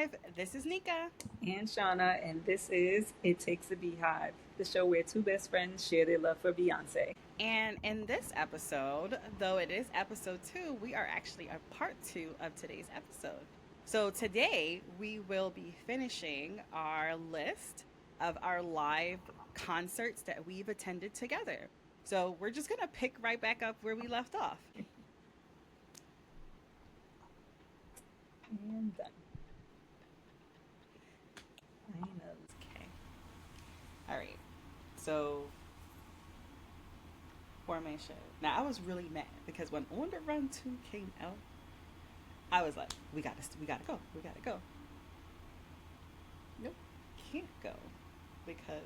BeyHive. This is Nika. And Shauna, and this is It Takes a BeyHive, the show where two best friends share their love for Beyonce. And in this episode, though it is episode 2, we are actually a part 2 of today's episode. So today we will be finishing our list of our live concerts that we've attended together. So we're just going to pick right back up where we left off. And done. Okay. All right. So formation. Now I was really mad because when On the Run 2 came out, I was like, we gotta go. Nope, can't go because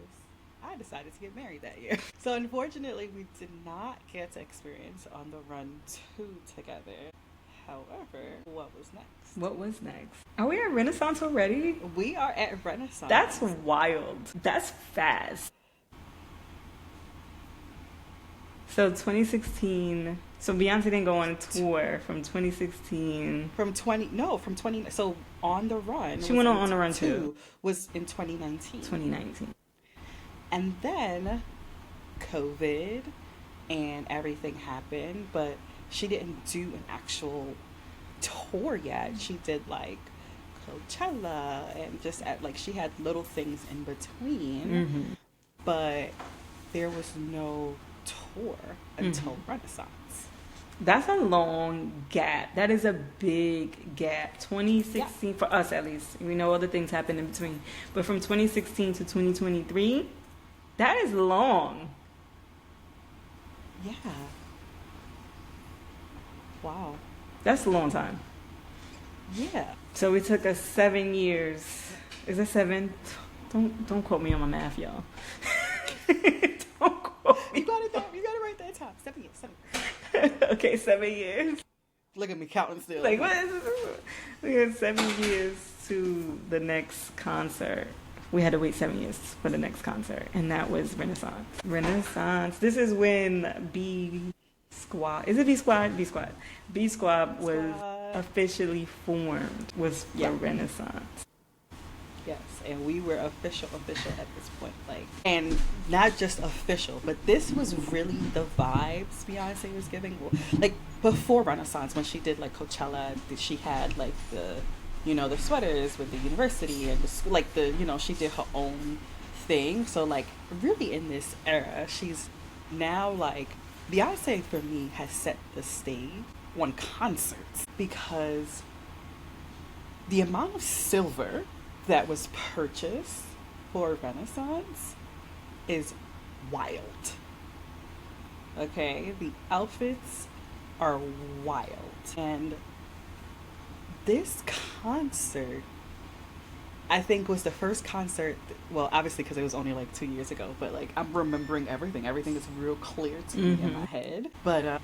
I decided to get married that year. So unfortunately, we did not get to experience On the Run 2 together. However, what was next? What was next? Are we at Renaissance already? We are at Renaissance. That's wild. That's fast. So 2016. So Beyonce didn't go on a tour from 2016. From 20. So On the Run. She went on the Run too. Was in 2019. 2019. And then COVID and everything happened, but she didn't do an actual tour yet. She did like Coachella and just like she had little things in between, but there was no tour until Renaissance. That's a long gap. That is a big gap. 2016 for us at least. We know other things happened in between, but from 2016 to 2023, that is long. Yeah. Wow. That's a long time. Yeah. So we took us 7 years. Is it 7? Don't quote me on my math, y'all. Don't quote me. You got it right there, top. 7 years. 7 years. Okay, 7 years. Look at me counting still. Like, what is this? We had 7 years to the next concert. We had to wait 7 years for the next concert, and that was Renaissance. Renaissance. This is when B Squad. Is it B Squad? B Squad. B Squad was officially formed. Was for Renaissance. Yes, and we were official at this point. Like, and not just official, but this was really the vibes Beyonce was giving. Like before Renaissance, when she did like Coachella, she had like the sweaters with the university and she did her own thing. So like really in this era, she's now like Beyonce for me has set the stage on concerts because the amount of silver that was purchased for Renaissance is wild. Okay, the outfits are wild. And this concert, I think, was the first concert, well, obviously because it was only like 2 years ago, but like I'm remembering everything. Everything is real clear to me in my head. But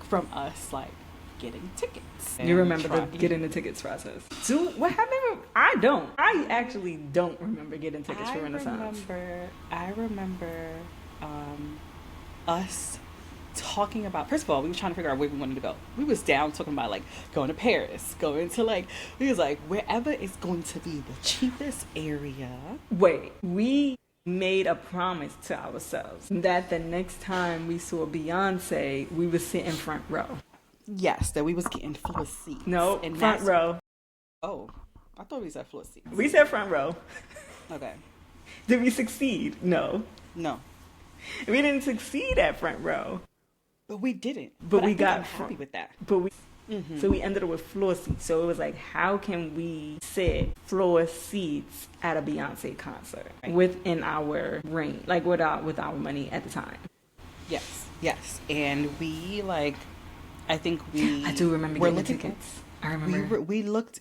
from us, like, getting tickets. You remember getting the tickets process. So what happened? I don't. I actually don't remember getting tickets for Renaissance. I remember us talking about, first of all, we were trying to figure out where we wanted to go. We was down talking about like going to Paris, going to like, we was like, wherever is going to be the cheapest area. Wait, we made a promise to ourselves that the next time we saw Beyonce, we would sit in front row. Yes, that we was getting floor seats. No, and front row. Oh, I thought we said floor seats. We said front row. Okay. Did we succeed? No. We didn't succeed at front row. But we didn't. But we got happy with that. So we ended up with floor seats. So it was like, how can we sit floor seats at a Beyonce concert within our range, like with our money at the time? Yes. And we like, I do remember getting tickets. I remember. We looked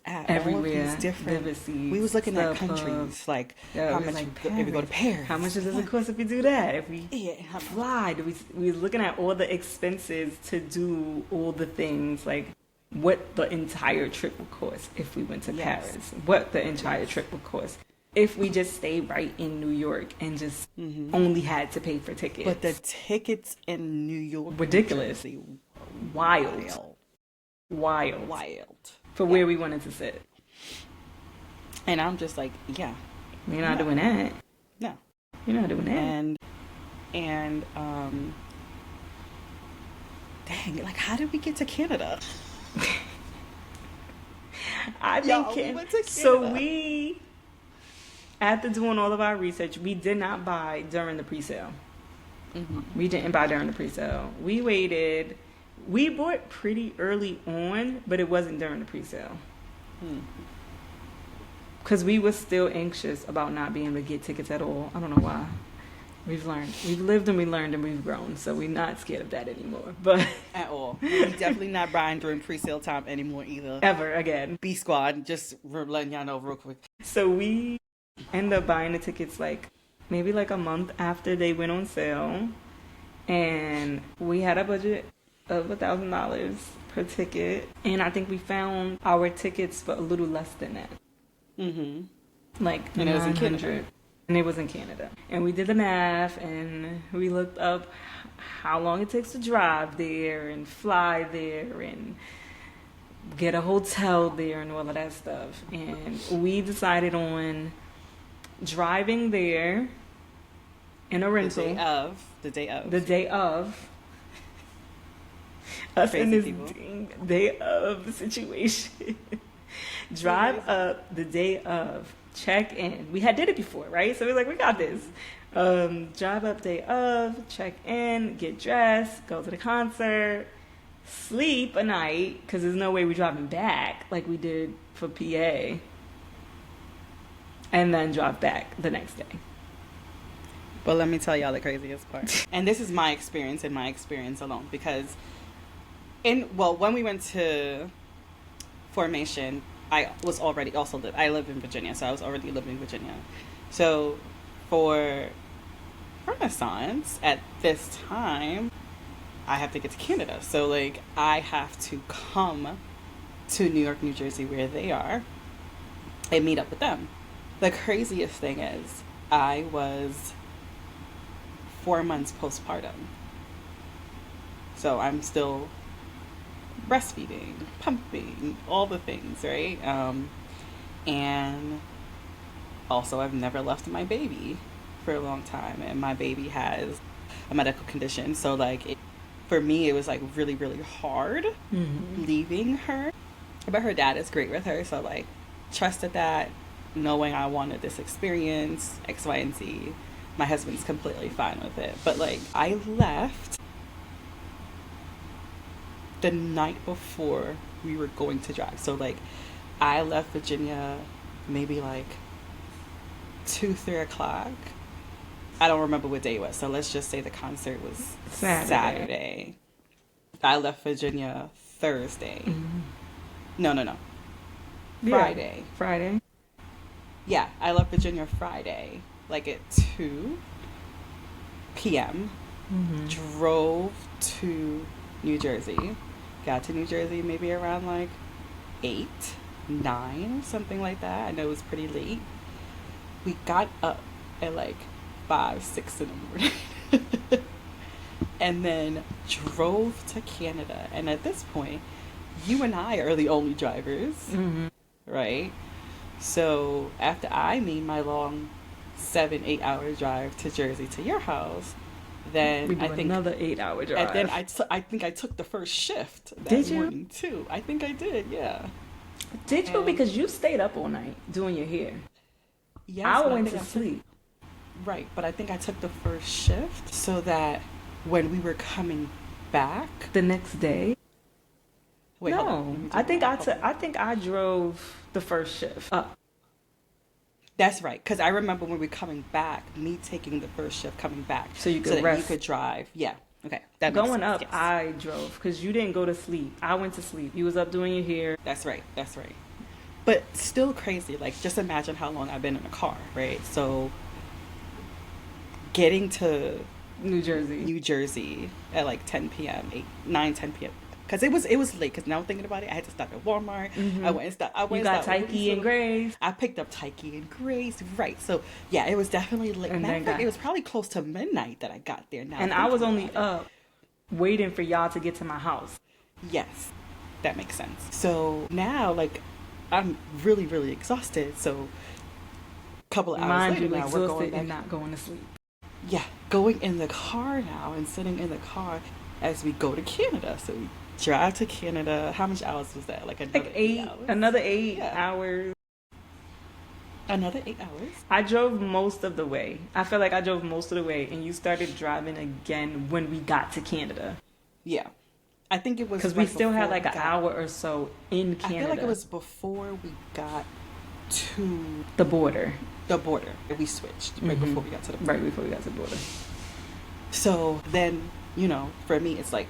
at everywhere, all of these different. We was looking at countries like how much if we go to Paris. How much does it cost if we do that? If we fly, we was looking at all the expenses to do all the things, like what the entire trip would cost if we went to Paris. What the entire trip would cost if we just stayed right in New York and just only had to pay for tickets. But the tickets in New York, ridiculous, wild. for where we wanted to sit. And I'm just like, yeah. You're not doing that. No. You're not doing that. And dang, like, how did we get to Canada? I think we went to Canada. So we, after doing all of our research, we did not buy during the pre-sale. Mm-hmm. We didn't buy during the pre-sale. We waited. We bought pretty early on, but it wasn't during the pre-sale. Because we were still anxious about not being able to get tickets at all. I don't know why. We've learned. We've lived and we learned and we've grown. So we're not scared of that anymore. But at all. We're definitely not buying during pre-sale time anymore either. Ever again. B Squad, just letting y'all know real quick. So we end up buying the tickets like maybe like a month after they went on sale. And we had a budget of $1,000 per ticket. And I think we found our tickets for a little less than that. Mm-hmm. Like and 900. And it was in Canada. And we did the math and we looked up how long it takes to drive there and fly there and get a hotel there and all of that stuff. And we decided on driving there in a rental. The day of. Us in this day of situation. Drive up the day of. Check in. We had did it before, right? So we're like, we got this. Drive up day of, check in, get dressed, go to the concert, sleep a night, because there's no way we're driving back like we did for PA, and then drive back the next day. But let me tell y'all the craziest part. And this is my experience and my experience alone, because when we went to Formation, I was already I live in Virginia, so I was already living in Virginia. So for Renaissance at this time, I have to get to Canada. So like I have to come to New York, New Jersey, where they are, and meet up with them. The craziest thing is I was 4 months postpartum. So I'm still breastfeeding, pumping, all the things, right? And also I've never left my baby for a long time, and my baby has a medical condition, so like for me it was like really, really hard leaving her. But her dad is great with her, so like trusted that, knowing I wanted this experience, X, Y, and Z. My husband's completely fine with it. But like I left the night before we were going to drive. So like I left Virginia maybe like 2-3 o'clock. I don't remember what day it was, so let's just say the concert was Saturday. I left Virginia Thursday. No. Friday. Yeah, I left Virginia Friday, like at 2 p.m. Drove to New Jersey. Got to New Jersey maybe around like 8, 9, something like that. I know it was pretty late. We got up at like 5, 6 in the morning. And then drove to Canada. And at this point, you and I are the only drivers, right? So after I made my long 7-8 hour drive to Jersey to your house, then we do another 8-hour drive. And then I think I took the first shift that morning too. I think I did, yeah. Did you? Because you stayed up all night doing your hair. Yes, I went to sleep. Right, but I think I took the first shift so that when we were coming back the next day. Wait, no, I think I drove the first shift up. That's right, because I remember when we were coming back, me taking the first shift coming back, so you could that rest. you could drive. Yeah, okay. That going makes sense, up, yes. I drove because you didn't go to sleep. I went to sleep. You was up doing your hair. That's right. But still crazy. Like, just imagine how long I've been in a car, right? So, getting to New Jersey at like 10 p.m., 10 p.m. Because it was late. Because now thinking about it, I had to stop at Walmart. I went and stopped. You got Tyke and Grace. I picked up Tyke and Grace. Right. So yeah, it was definitely late. And it was probably close to midnight that I got there. Now, and I was only up waiting for y'all to get to my house. Yes, that makes sense. So now, like, I'm really, really exhausted. So a couple of hours Mind later you, now, we're going exhausted back. and not going to sleep. Yeah, going in the car now and sitting in the car as we go to Canada. So we drive to Canada. How much hours was that? Like another Like 8 hours? another 8 Yeah. hours. Another 8 hours? I drove most of the way. I feel like I drove most of the way, and you started driving again when we got to Canada. Yeah. I think it was Because right we still had before like we an got- hour or so in Canada. I feel like it was before we got to the border. the border. We switched right before we got to the border. Right before we got to the border. So then, you know, for me, it's like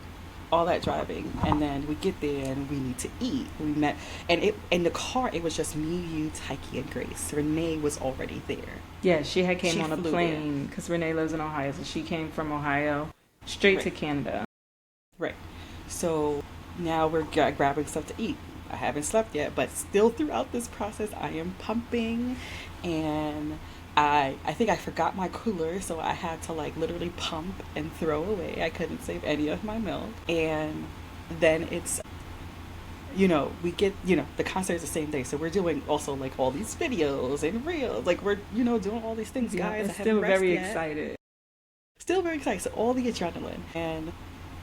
all that driving, and then we get there and we need to eat. We met, and it in the car, it was just me, you, Tyke, and Grace. Renee was already there. Yeah, she had came She on a flew plane because Renee lives in Ohio, so she came from Ohio straight to Right. Canada. Right. So now we're grabbing stuff to eat. I haven't slept yet, but still throughout this process, I am pumping, and I think I forgot my cooler, so I had to like literally pump and throw away. I couldn't save any of my milk. And then it's, you know, we get, you know, the concert is the same day, so we're doing also like all these videos and reels, like we're, you know, doing all these things, Yeah, guys. I it's haven't still rested very yet. excited. Still very excited. So all the adrenaline, and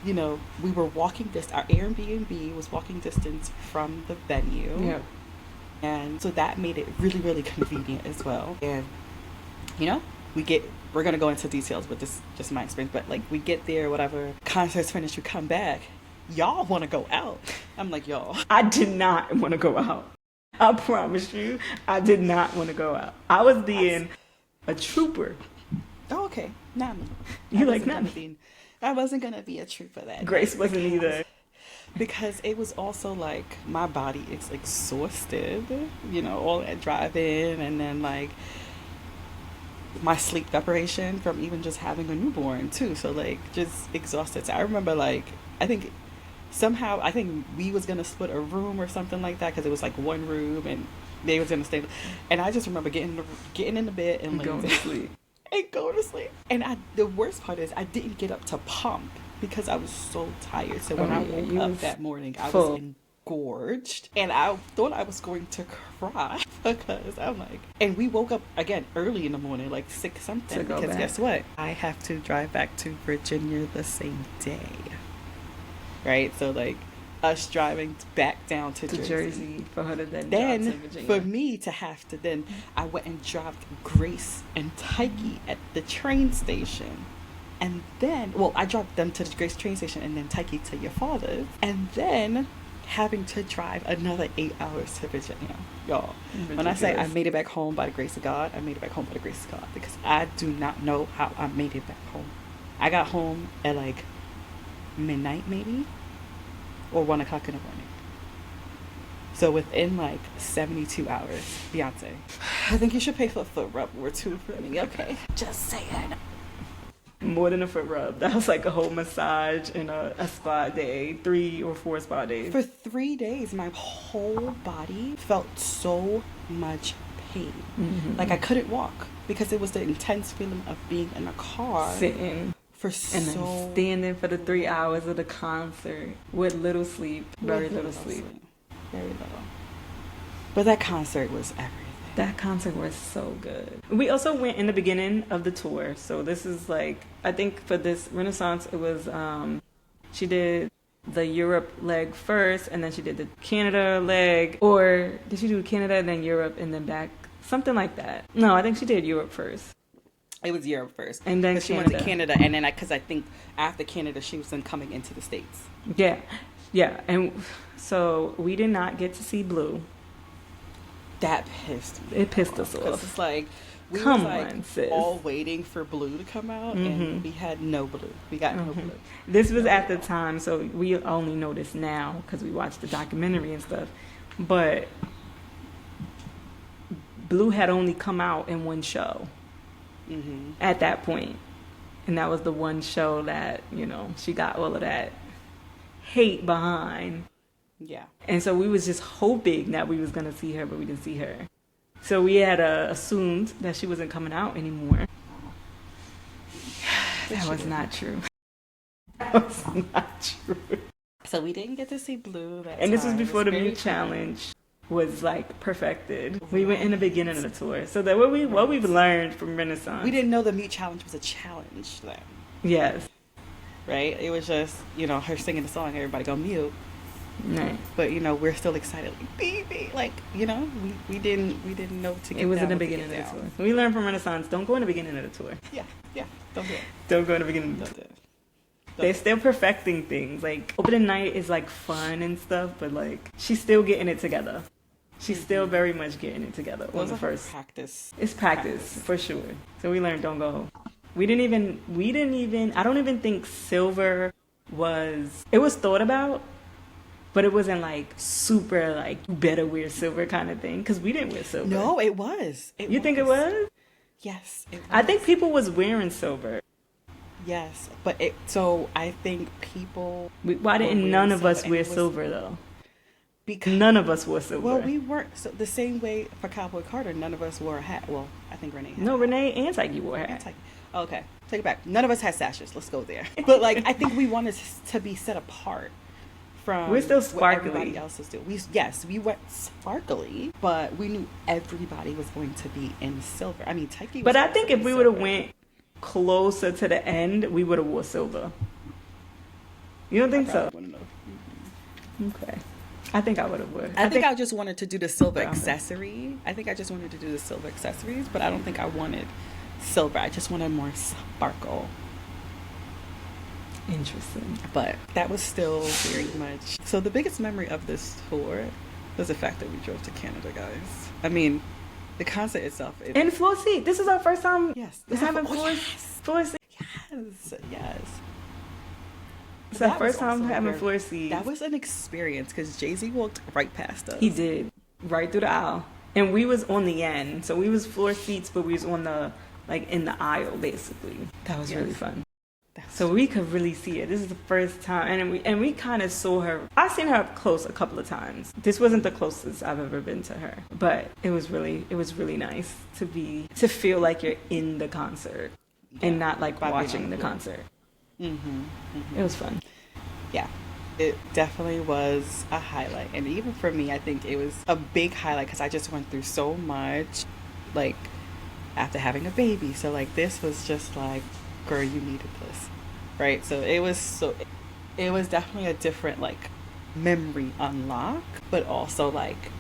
you know, we were walking our Airbnb was walking distance from the venue. Yeah. And so that made it really, really convenient as well. And you know, we're gonna go into details, but this just my experience. But like, we get there, whatever, concert's finished, we come back. Y'all want to go out? I'm like, y'all. I did not want to go out. I promise you, I did not want to go out. I was being a trooper. Oh, okay. Not me. You like not me? I wasn't gonna be a trooper that Grace night wasn't either. because it was also like my body is exhausted. You know, all that driving, and then like my sleep deprivation from even just having a newborn too. So like just exhausted. So I remember like I think we was gonna split a room or something like that because it was like one room and they was gonna stay. And I just remember getting in the bed and Going to sleep. and going to sleep. And the worst part is I didn't get up to pump because I was so tired. So when I woke up that morning, I was engorged, and I thought I was going to cry because I'm like, and we woke up again early in the morning, like 6 something, because guess what? I have to drive back to Virginia the same day. Right? So like us driving back down to Jersey for her to then then drive to Virginia. for me to have to then I went and dropped Grace and Tyke at the train station, and then I dropped them to the Grace train station and then Tyke to your father's, and then having to drive another 8 hours to Virginia. Y'all, when I say I made it back home by the grace of God, I made it back home by the grace of God, because I do not know how I made it back home. I got home at like midnight maybe, or 1 o'clock in the morning. So within like 72 hours, Beyonce, I think you should pay for a foot rub or two for me, okay? Just saying. More than a foot rub. That was like a whole massage and a spa day, 3 or 4 spa days. For 3 days, my whole body felt so much pain. Mm-hmm. Like I couldn't walk because it was the intense feeling of being in a car. Sitting. And then standing for the 3 hours of the concert with little sleep, very little sleep. Very little. But that concert was everything. That concert was so good. We also went in the beginning of the tour. So this is like, I think for this Renaissance, it was, she did the Europe leg first, and then she did the Canada leg. Or did she do Canada and then Europe and then back? Something like that. No, I think she did Europe first. It was Europe first. And then she went to Canada, and then because I think after Canada, she was then coming into the States. Yeah. Yeah. And so we did not get to see Blue. That pissed me. It pissed us off. Because it's like, we come was like on, sis. all waiting for Blue to come out, and we had no Blue. We got no Blue. This was at the time, so we only know this now because we watched the documentary and stuff. But Blue had only come out in one show at that point. And that was the one show that, you know, she got all of that hate behind. Yeah. And so we was just hoping that we was going to see her, but we didn't see her. So we had assumed that she wasn't coming out anymore. That was not true. That was not true. So we didn't get to see Blue that And this was time. It before the very mute fun. challenge was like perfected. We went in the beginning of the tour. So that what we've learned from Renaissance. We didn't know the mute challenge was a challenge then. Yes. Right? It was just, her singing the song, everybody go mute. Right. But we're still excited, like baby, like we didn't know to get. It was down in the what to beginning get of the down. tour. We learned from Renaissance. Don't go in the beginning of the tour. Yeah, don't do it. Don't go in the beginning of the Don't tour. do it. They're still perfecting things. Like opening night is like fun and stuff, but like she's still getting it together. She's still very much getting it together on the first practice. It's practice for sure. So we learned don't go. We didn't even I don't even think silver was it was thought about, but it wasn't like super like you better wear silver kind of thing because we didn't wear silver. No, it was. You think it was? Yes, it was. I think people was wearing silver. Yes, but so I think people. Why didn't none of us wear silver though? Because none of us wore silver. Well, we weren't. So the same way for Cowboy Carter, none of us wore a hat. Well, I think Renee had. No, Renee and Psyche wore a hat. Okay, take it back. None of us had sashes. Let's go there. But like, I think we wanted to be set apart from. We're still sparkly. What everybody else is doing. We went sparkly, but we knew everybody was going to be in silver. I mean, Taiki. But I think if we would have went closer to the end, we would have wore silver. You don't think so? Okay. I think I would have worn. I think I just wanted to do the silver accessory. I think I just wanted to do the silver accessories, but I don't think I wanted silver. I just wanted more sparkle. Interesting. But that was still very much. So the biggest memory of this tour was the fact that we drove to Canada, guys. I mean, the concert itself. And floor seat. This is our first time. Yes. Having floor seat. Yes. It's our first time having floor seats. That was an experience because Jay-Z walked right past us. He did. Right through the aisle. And we was on the end. So we was floor seats, but we was on the, like, in the aisle, basically. That was really fun. So we could really see it. This is the first time. And we kind of saw her. I've seen her up close a couple of times. This wasn't the closest I've ever been to her. But it was really nice to feel like you're in the concert and not like watching the concert. It was fun. Yeah, it definitely was a highlight. And even for me, I think it was a big highlight because I just went through so much, like, after having a baby. So, like, this was just like, girl, you needed this, right? So it was definitely a different, like, memory unlock, but also, like,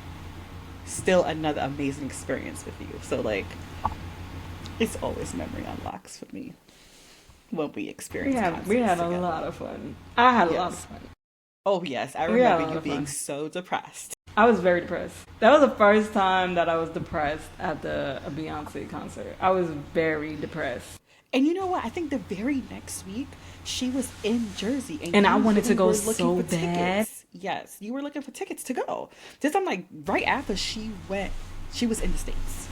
still another amazing experience with you. So, like, it's always memory unlocks for me. When we experienced we had a lot of fun. I had a lot of fun. Oh yes, I remember you being so depressed. I was very depressed. That was the first time that I was depressed at a Beyoncé concert. I was very depressed. And you know what? I think the very next week she was in Jersey, and I wanted to go so bad. Tickets. Yes, you were looking for tickets to go. Just I'm like right after she was in the States.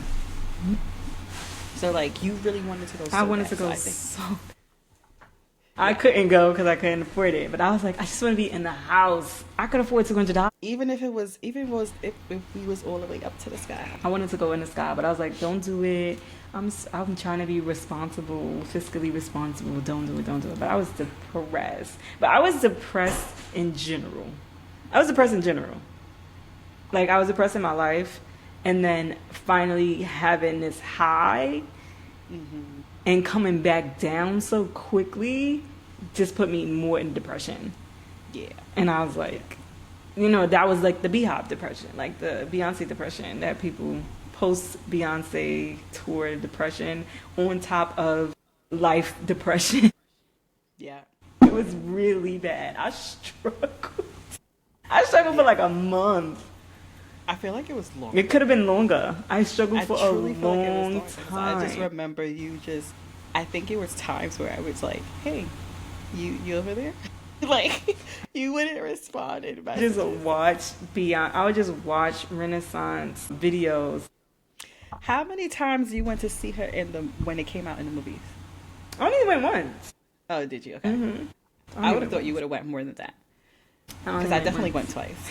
So like you really wanted to go. So I wanted bad, to go so. I couldn't go because I couldn't afford it, but I was like, I just want to be in the house. I could afford $200. Even if we was all the way up to the sky. I wanted to go in the sky, but I was like, don't do it. I'm trying to be responsible, fiscally responsible. Don't do it. But I was depressed. But I was depressed in general. Like I was depressed in my life, and then finally having this high. And coming back down so quickly just put me more in depression. Yeah. And I was like, that was like the BeyHive depression, like the Beyonce depression that people post Beyonce tour depression on top of life depression. Yeah. It was really bad. I struggled for like a month. I feel like it was longer. It could have been longer. I struggled for a long time. I just remember I think it was times where I was like, hey, you over there? Like, you wouldn't respond. I would just watch Renaissance videos. How many times you went to see her when it came out in the movies? I only went once. Oh, did you? Okay. Mm-hmm. I would have thought you would have went more than that. Because I definitely went twice.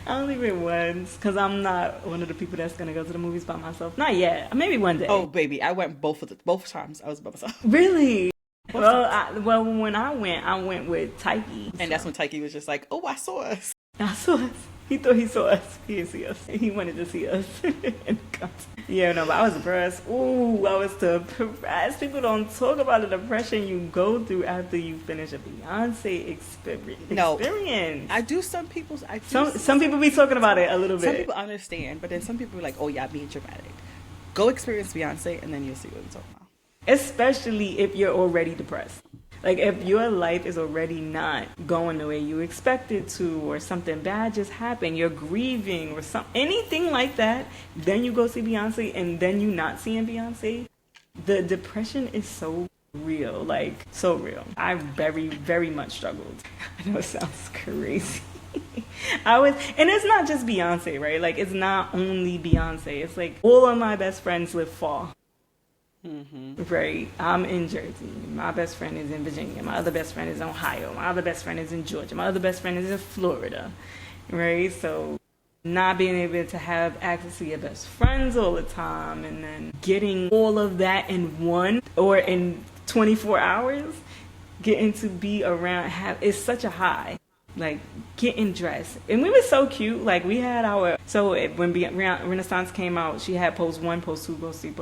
I only went once because I'm not one of the people that's gonna go to the movies by myself. Not yet. Maybe one day. Oh, baby, I went both times. I was by myself. Really? Well, when I went with Taiki. And that's when Taiki was just like, "Oh, I saw us." I saw us. He thought he saw us. He didn't see us. He wanted to see us. Yeah, no, but I was depressed. Ooh, I was depressed. People don't talk about the depression you go through after you finish a Beyonce experience. No, I do. Some people, some people be talking about it a little bit. Some people understand, but then some people are like, "Oh, yeah, being dramatic." Go experience Beyonce, and then you'll see what I'm talking about. Especially if you're already depressed. Like, if your life is already not going the way you expect it to, or something bad just happened, you're grieving, or anything like that, then you go see Beyonce, and then you not seeing Beyonce, the depression is so real, like, so real. I very, very much struggled. I know it sounds crazy. And it's not just Beyonce, right? Like, it's not only Beyonce. It's like all of my best friends live far. Mm-hmm. Right. I'm in Jersey. My best friend is in Virginia. My other best friend is in Ohio. My other best friend is in Georgia. My other best friend is in Florida. Right. So not being able to have access to your best friends all the time, and then getting all of that in one or in 24 hours, getting to be around, it's such a high. Like, getting dressed. And we were so cute. Like, we had when Renaissance came out, she had Pose 1, Pose 2, Pose 3,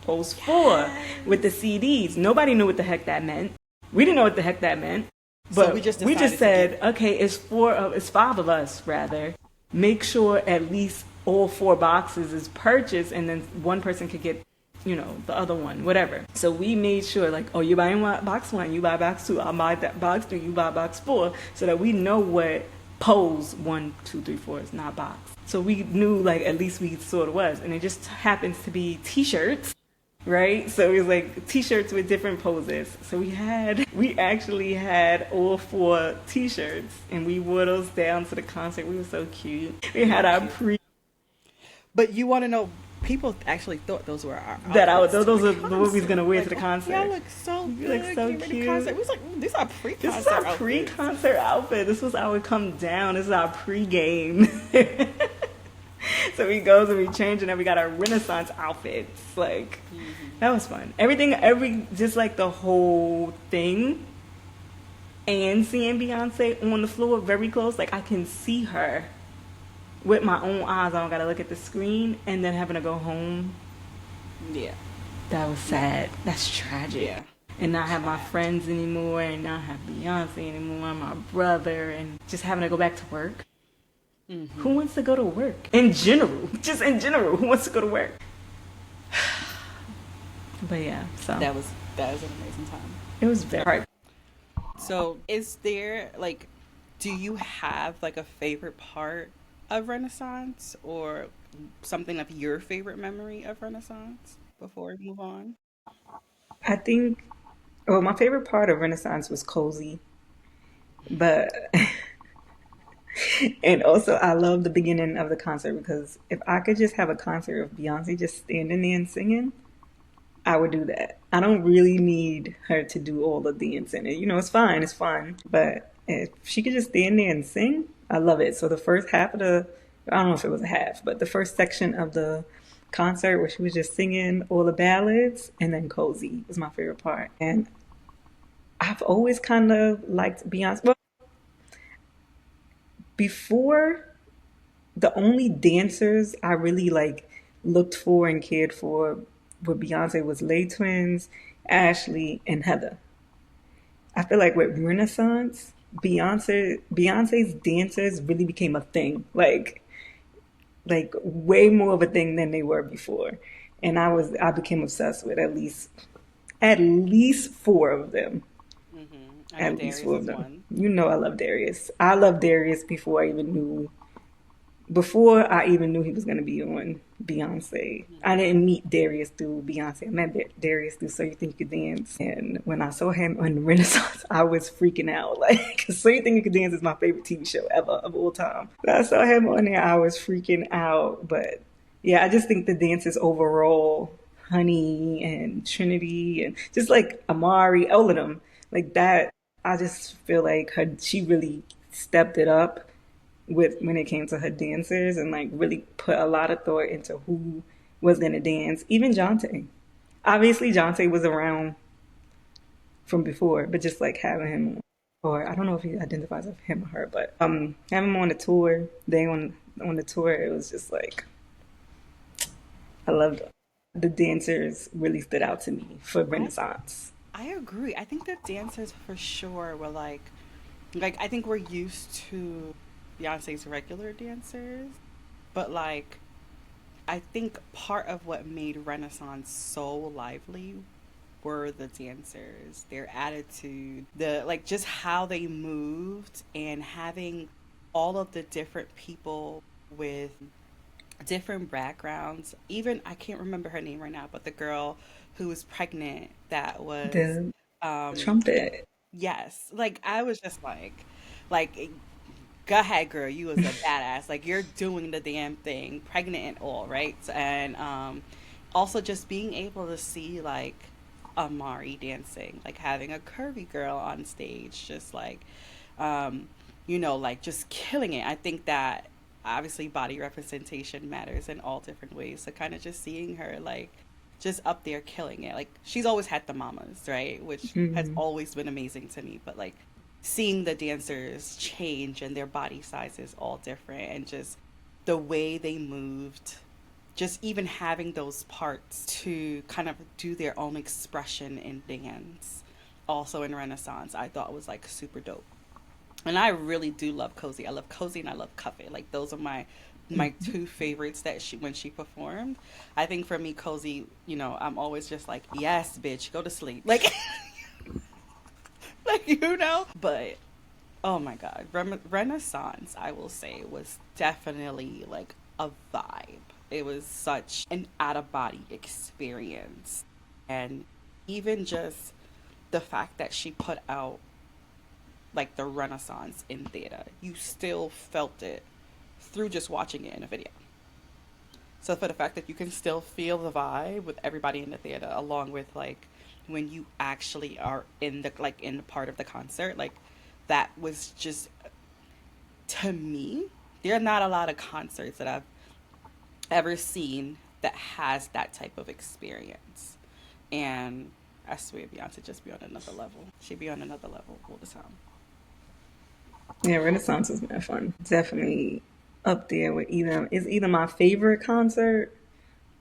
Pose 4 with the CDs. Nobody knew what the heck that meant. We didn't know what the heck that meant. But so we just said, okay, it's 5 of us, rather. Make sure at least all 4 boxes is purchased, and then one person could get, the other one, whatever. So we made sure, like, oh, you're buying box 1, you buy box 2, I'll buy that box 3, you buy box 4, so that we know what Pose 1, 2, 3, 4 is, not box. So we knew, like, at least we sort of was. And it just happens to be t-shirts. Right? So it was like t-shirts with different poses. So we actually had all 4 t-shirts, and we wore those down to the concert. We were so cute. We had our But you want to know, people actually thought those were our outfits. Those are what we was gonna wear to the concert. Y'all look so good. You look so cute. We was like, these are pre-concert outfits. This is our pre-concert outfit. This was our come down. This is our pre-game. So we goes and we change, and then we got our Renaissance outfits. Like, that was fun. Just like the whole thing, and seeing Beyonce on the floor very close, like, I can see her with my own eyes. I don't gotta look at the screen, and then having to go home. Yeah. That was sad. That's tragic. Yeah. And not have my friends anymore, and not have Beyonce anymore, my brother, and just having to go back to work. Mm-hmm. Who wants to go to work? In general, who wants to go to work? But yeah, so that was an amazing time. It was very hard. So, is there, like, do you have, like, a favorite part of Renaissance, or something of your favorite memory of Renaissance before we move on? I think, my favorite part of Renaissance was cozy, but. And also, I love the beginning of the concert, because if I could just have a concert of Beyonce just standing there and singing, I would do that. I don't really need her to do all the dancing. It's fine, it's fun. But if she could just stand there and sing, I love it. So the first half of I don't know if it was a half, but the first section of the concert where she was just singing all the ballads, and then Cozy was my favorite part. And I've always kind of liked Beyonce. Well, before, the only dancers I really looked for and cared for with Beyonce was Lay Twins, Ashley, and Heather. I feel like with Renaissance, Beyonce's dancers really became a thing, like way more of a thing than they were before, and I became obsessed with at least 4 of them. At least 4 of them. One. I love Darius. I love Darius before I even knew he was going to be on Beyonce. Mm-hmm. I didn't meet Darius through Beyonce. I met Darius through So You Think You Could Dance. And when I saw him on Renaissance, I was freaking out. Like, So You Think You Could Dance is my favorite TV show ever of all time. When I saw him on there, I was freaking out. But yeah, I just think the dances overall, Honey and Trinity and just like Amari, all of them, like that. I just feel like she really stepped it up when it came to her dancers, and like really put a lot of thought into who was going to dance. Even Jonte. Obviously, Jonte was around from before, but just like having him, or I don't know if he identifies as him or her, but having him on the tour, they on the tour, it was just like I loved the dancers really stood out to me for I Renaissance. I agree. I think the dancers for sure were like I think we're used to Beyonce's regular dancers, but like I think part of what made Renaissance so lively were the dancers, their attitude, the like just how they moved and having all of the different people with different backgrounds. Even I can't remember her name right now, but the girl who was pregnant that was The um trumpet. yes, like I was just like go ahead, girl. You was a badass. Like you're doing the damn thing, pregnant and all, right? And also just being able to see like Amari dancing, like having a curvy girl on stage, just like um, like just killing it. I think that obviously body representation matters in all different ways. So kind of just seeing her like just up there killing it. Like she's always had the mamas, right? Which has Hmm. always been amazing to me. But like seeing the dancers change and their body sizes all different and just the way they moved, just even having those parts to kind of do their own expression in dance, also in Renaissance, I thought was like super dope. And I really do love Cozy. I love Cozy and I love Cuff It. Like those are my two favorites that she when she performed. I think for me, Cozy, I'm always just like, yes, bitch, go to sleep. Like, But oh my God, Renaissance, I will say, was definitely like a vibe. It was such an out of body experience. And even just the fact that she put out like the Renaissance in theater, you still felt it through just watching it in a video. So for the fact that you can still feel the vibe with everybody in the theater, along with like when you actually are in the part of the concert, like that was just to me, there are not a lot of concerts that I've ever seen that has that type of experience. And I swear Beyonce just be on another level. She be on another level all the time. Yeah, Renaissance was been fun. Definitely up there with either my favorite concert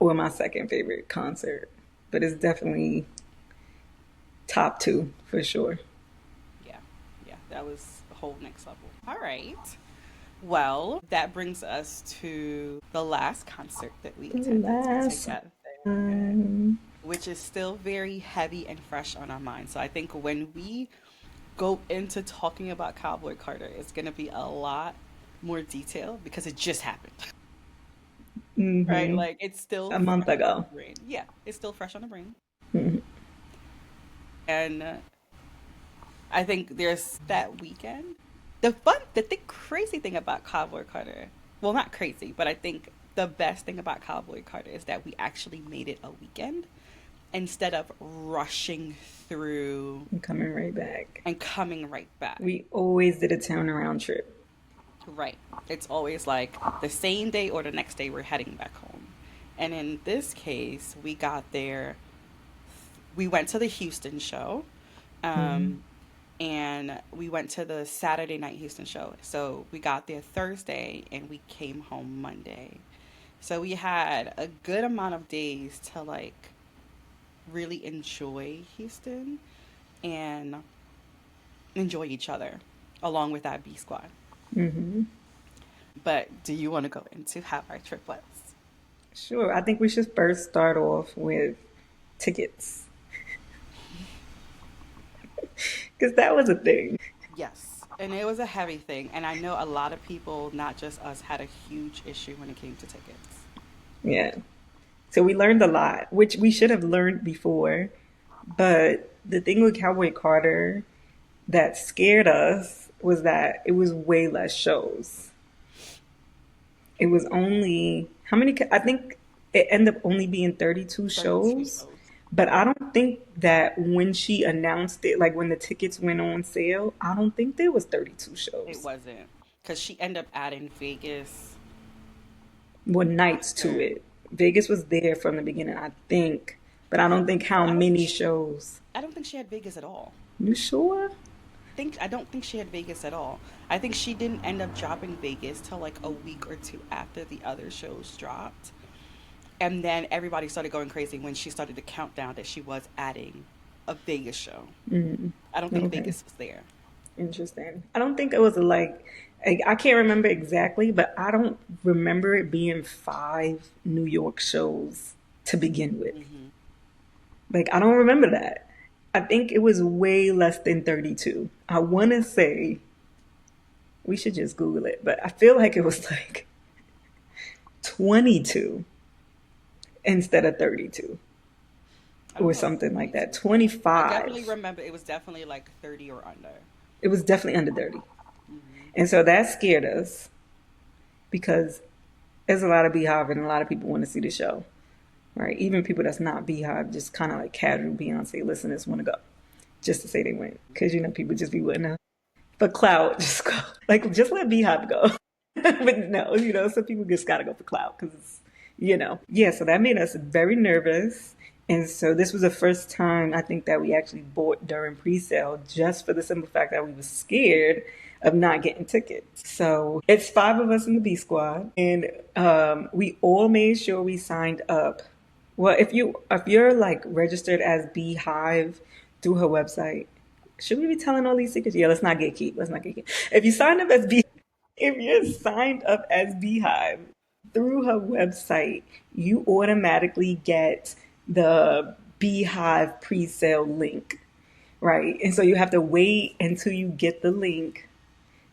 or my second favorite concert, but it's definitely top two for sure. Yeah. Yeah. That was a whole next level. All right. Well, that brings us to the last concert that we The attended last together, time. which is still very heavy and fresh on our minds. So I think when we go into talking about Cowboy Carter, it's going to be a lot more detail because it just happened, right? Hmm. Like it's still A month fresh on the ago. brain. Yeah, it's still fresh on the brain. Mhm. And I think there's that weekend. The crazy thing about Cowboy Carter, well, not crazy, but I think the best thing about Cowboy Carter is that we actually made it a weekend instead of rushing through I'm coming right back. and coming right back. We always did a turnaround trip. Right. It's always like the same day or the next day we're heading back home. And in this case, we went to the Houston show. Hmm. Um, and we went to the Saturday night Houston show. So we got there Thursday and we came home Monday. So we had a good amount of days to like really enjoy Houston and enjoy each other along with that B squad. Hmm. But do you want to go into how our trip was? Sure. I think we should first start off with tickets because that was a thing. Yes. And it was a heavy thing. And I know a lot of people, not just us, had a huge issue when it came to tickets. Yeah. So we learned a lot, which we should have learned before. But the thing with Cowboy Carter that scared us was that it was way less shows. It was only how many? I think it ended up only being 32 32 shows. shows. But I don't think that when she announced it, like when the tickets went on sale, I don't think there was 32 It shows. wasn't. Because she ended up adding Vegas Well, nights to after. it. Vegas was there from the beginning, I think. but I don't think how I don't think many she. shows. I don't think she had Vegas at all. You sure? I don't think she had Vegas at all. I think she didn't end up dropping Vegas till like a week or two after the other shows dropped. And then everybody started going crazy when she started to count down that she was adding a Vegas show. Mm, I don't think okay. Vegas was there. Interesting. I don't think it was like, I can't remember exactly, but I don't remember it being five New York shows to begin with. Hmm. Like, I don't remember that. I think it was way less than 32. I want to say, we should just Google it, but I feel like it was like 22 instead of 32 I don't or know if something like that. 22. I definitely 25. remember it was definitely like 30 or under. It was definitely under 30. Hmm. And so that scared us because there's a lot of Beehive and a lot of people want to see the show, right? Even people that's not Beehive, just kind of like casual Beyonce listeners want to go just to say they went. Because, people just be wanting to, for clout, just go. Like, just let Beehive go. But no, some people just got to go for clout because. Yeah, so that made us very nervous. And so this was the first time I think that we actually bought during pre-sale just for the simple fact that we were scared of not getting tickets. So it's five of us in the B squad, and we all made sure we signed up. Well, if you're like registered as Beehive through her website, should we be telling all these secrets? Yeah, let's not get keep. Let's not get keep. If you signed up as B, if you're signed up as Beehive through her website, you automatically get the Beehive pre-sale link, right? And so you have to wait until you get the link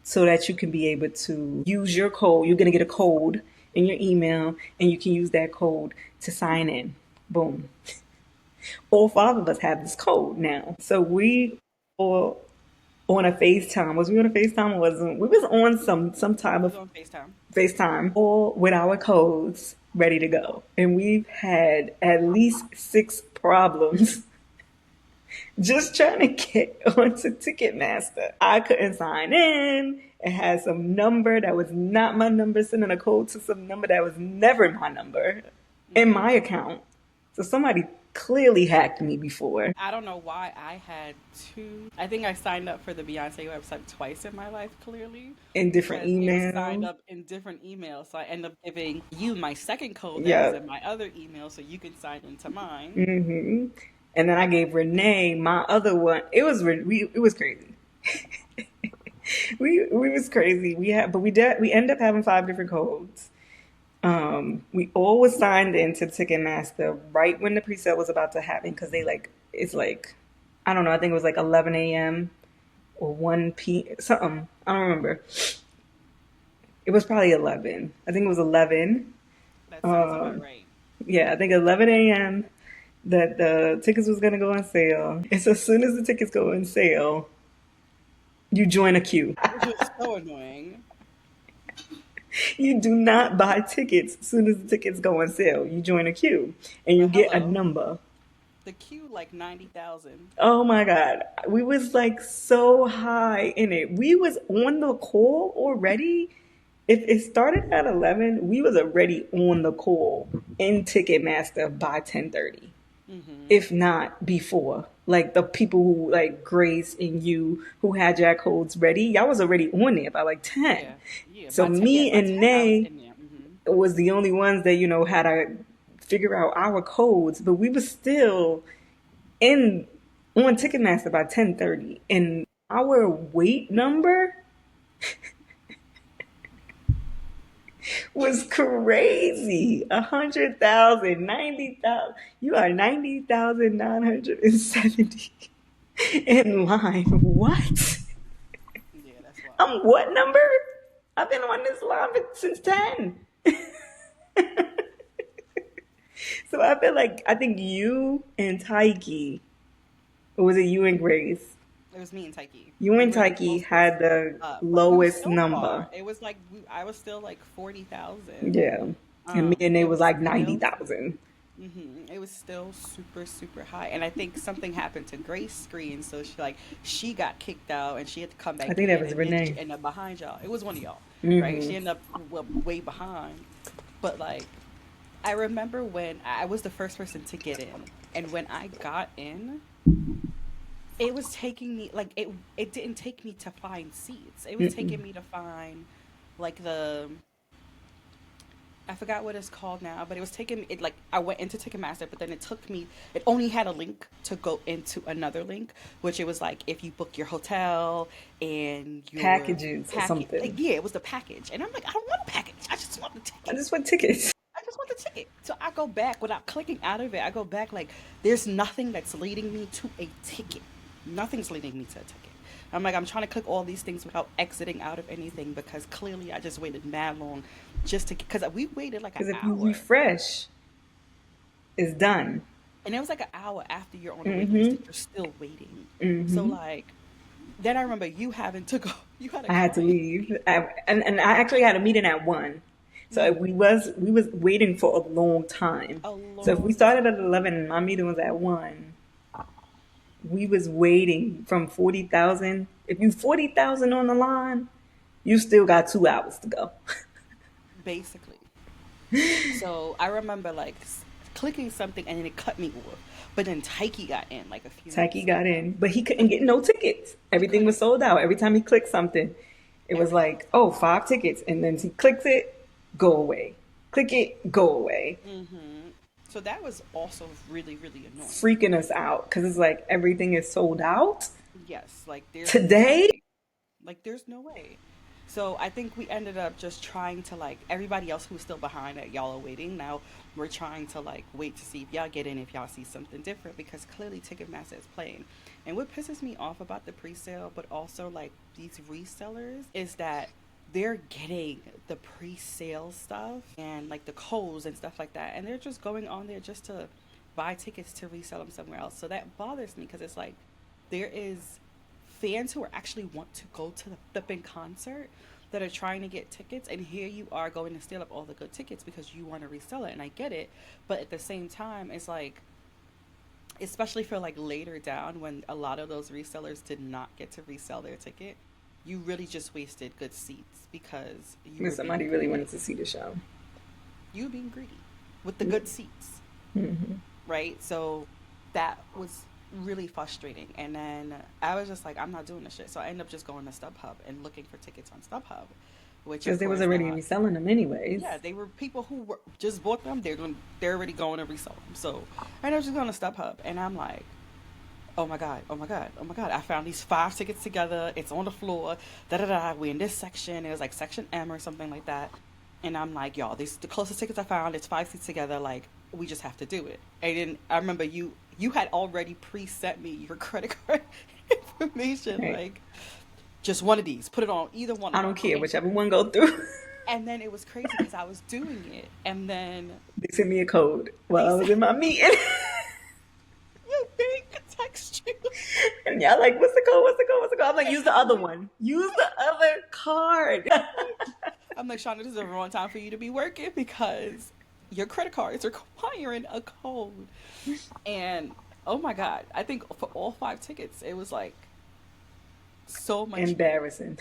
so that you can be able to use your code. You're going to get a code in your email, and you can use that code to sign in. Boom. All five of us have this code now. So we all on a FaceTime. Was we on a FaceTime or wasn't? We was on some We time was of on FaceTime. FaceTime, all with our codes ready to go. And we've had at least six problems just trying to get onto Ticketmaster. I couldn't sign in. It had some number that was not my number, sending a code to some number that was never my number in Hmm. my account. So somebody clearly hacked me before I don't know why I had two. I think I signed up for the Beyonce website twice in my life, clearly, in different because it was signed emails. up in different emails. So I end up giving you my second code that was Yeah. in my other email so you can sign into mine. Hmm. And then I gave Renee my other one. It was crazy. We was crazy. We ended up having five different codes. We all was signed into Ticketmaster right when the presale was about to happen because it's like I don't know. I think it was like 11 a.m. or 1 p. something. I don't remember. It was probably 11. I think it was 11. That sounds about Um, right. yeah, I think 11 a.m. that the tickets was gonna go on sale. And so as soon as the tickets go on sale, you join a queue. Which was so annoying. You do not buy tickets as soon as the tickets go on sale. You join a queue and you But get a hello, number. the queue like 90,000. Oh my God. We was like so high in it. We was on the call already. If it started at 11, we was already on the call in Ticketmaster by 10:30. Hmm. If not before. Like the people who like Grace and you who had your codes ready, y'all was already on there by like 10. Yeah, yeah. So me By and 10 I was Nay in there. Hmm. was the only ones that, had to figure out our codes, but we was still in on Ticketmaster by 10:30. And our wait number was crazy. 100,000, 90,000. You are 90,970 in line. What? Yeah, that's wild. I'm what number? I've been on this line since 10. So I think you and Taiki, or was it you and Grace? It was me and Taiki. You We and were the Taiki closest had the but we were lowest still number. far. It was like I was still like 40,000. Yeah. And me and they It was was like still 90,000. it was still super super high, and I think something happened to Grace's screen, so she got kicked out and she had to come I back think that in, was and then Renee. she ended up behind y'all. It was one of y'all, right? Hmm. She ended up way behind, but like I remember when I was the first person to get in, And when I got in, it was taking me like it didn't take me to find seats. It was Mm-mm. taking me to find like the I forgot what it's called now, but it was taking me it like I went into Ticketmaster, but then it took me it only had a link to go into another link, which it was like if you book your hotel and your Packages or package, like something. yeah, it was the package. And I'm like, I don't want a package. I just want the I ticket. just want tickets. I just want the ticket. So I go back without clicking out of it. I go back like there's nothing that's leading me to a ticket. Nothing's leading me to a ticket. I'm like I'm trying to click all these things without exiting out of anything because clearly I just waited mad long just to because we waited like an Because if you hour refresh, it's done. and it was like an hour after you're on the wait list Mm-hmm. and you're still waiting. So Mm-hmm. like then I remember you having to go. You had a I had to client. leave. And I actually had a meeting at 1. So Mm, we was waiting for a long time. a So if we long started time. at 11 and my meeting was at 1, we was waiting from 40,000. If you 40,000 on the line, you still got 2 hours to go. Basically. So I remember like clicking something and then it cut me off. But then Taiki got in like a few Taki minutes got later. in, but he couldn't But get no tickets. he Everything was couldn't. sold out. Every time he clicked something, it was Everything was like, oh, 5 tickets. And then he clicks it, go away. Click it, go away. hmm So that was also really, really annoying. Freaking us out because it's like everything is sold out Yes, like there's no today. way. Like there's no way. So I think we ended up just trying to like everybody else who's still behind that y'all are waiting. Now we're trying to like wait to see if y'all get in if y'all see something different because clearly Ticketmaster is playing. And what pisses me off about the pre-sale, but also like these resellers, is that they're getting the pre-sale stuff and like the codes and stuff like that, and they're just going on there just to buy tickets to resell them somewhere else. So that bothers me because it's like there is fans who are actually want to go to the flipping concert that are trying to get tickets, and here you are going to steal up all the good tickets because you want to resell it, and I get it. But at the same time it's like, especially for like later down when a lot of those resellers did not get to resell their ticket, you really just wasted good seats because you When were being somebody really wanted greedy. to see the show. You were being greedy with the good seats, right? So that was really frustrating. And then I was just like, I'm not doing this shit. So I ended up just going to StubHub and looking for tickets on StubHub, which Because of they was course already now, reselling them anyways. yeah, they were people who were just bought them. They're already going to resell them. So I ended up just going to StubHub, and I'm like, oh my god, oh my god, oh my god! I found these 5 tickets together. It's on the floor. Da da da. We in this section. It was like section M or something like that. And I'm like, y'all, these the closest tickets I found. It's 5 seats together. Like we just have to do it. And then I remember you had already pre-sent me your credit card information. Right. Like just one of these. Put it on either one I of don't them. care, whichever one go through. And then it was crazy because I was doing it, and then They sent me a code while they I was said, in my meeting. "Your bank could text you." And y'all like, what's the code? What's the code? What's the code? I'm like, use the other one. Use the other card. I'm like, Shauna, this is the wrong time for you to be working because your credit card is requiring a code. And oh my God, I think for all 5 tickets, it was like so much money. Embarrassing.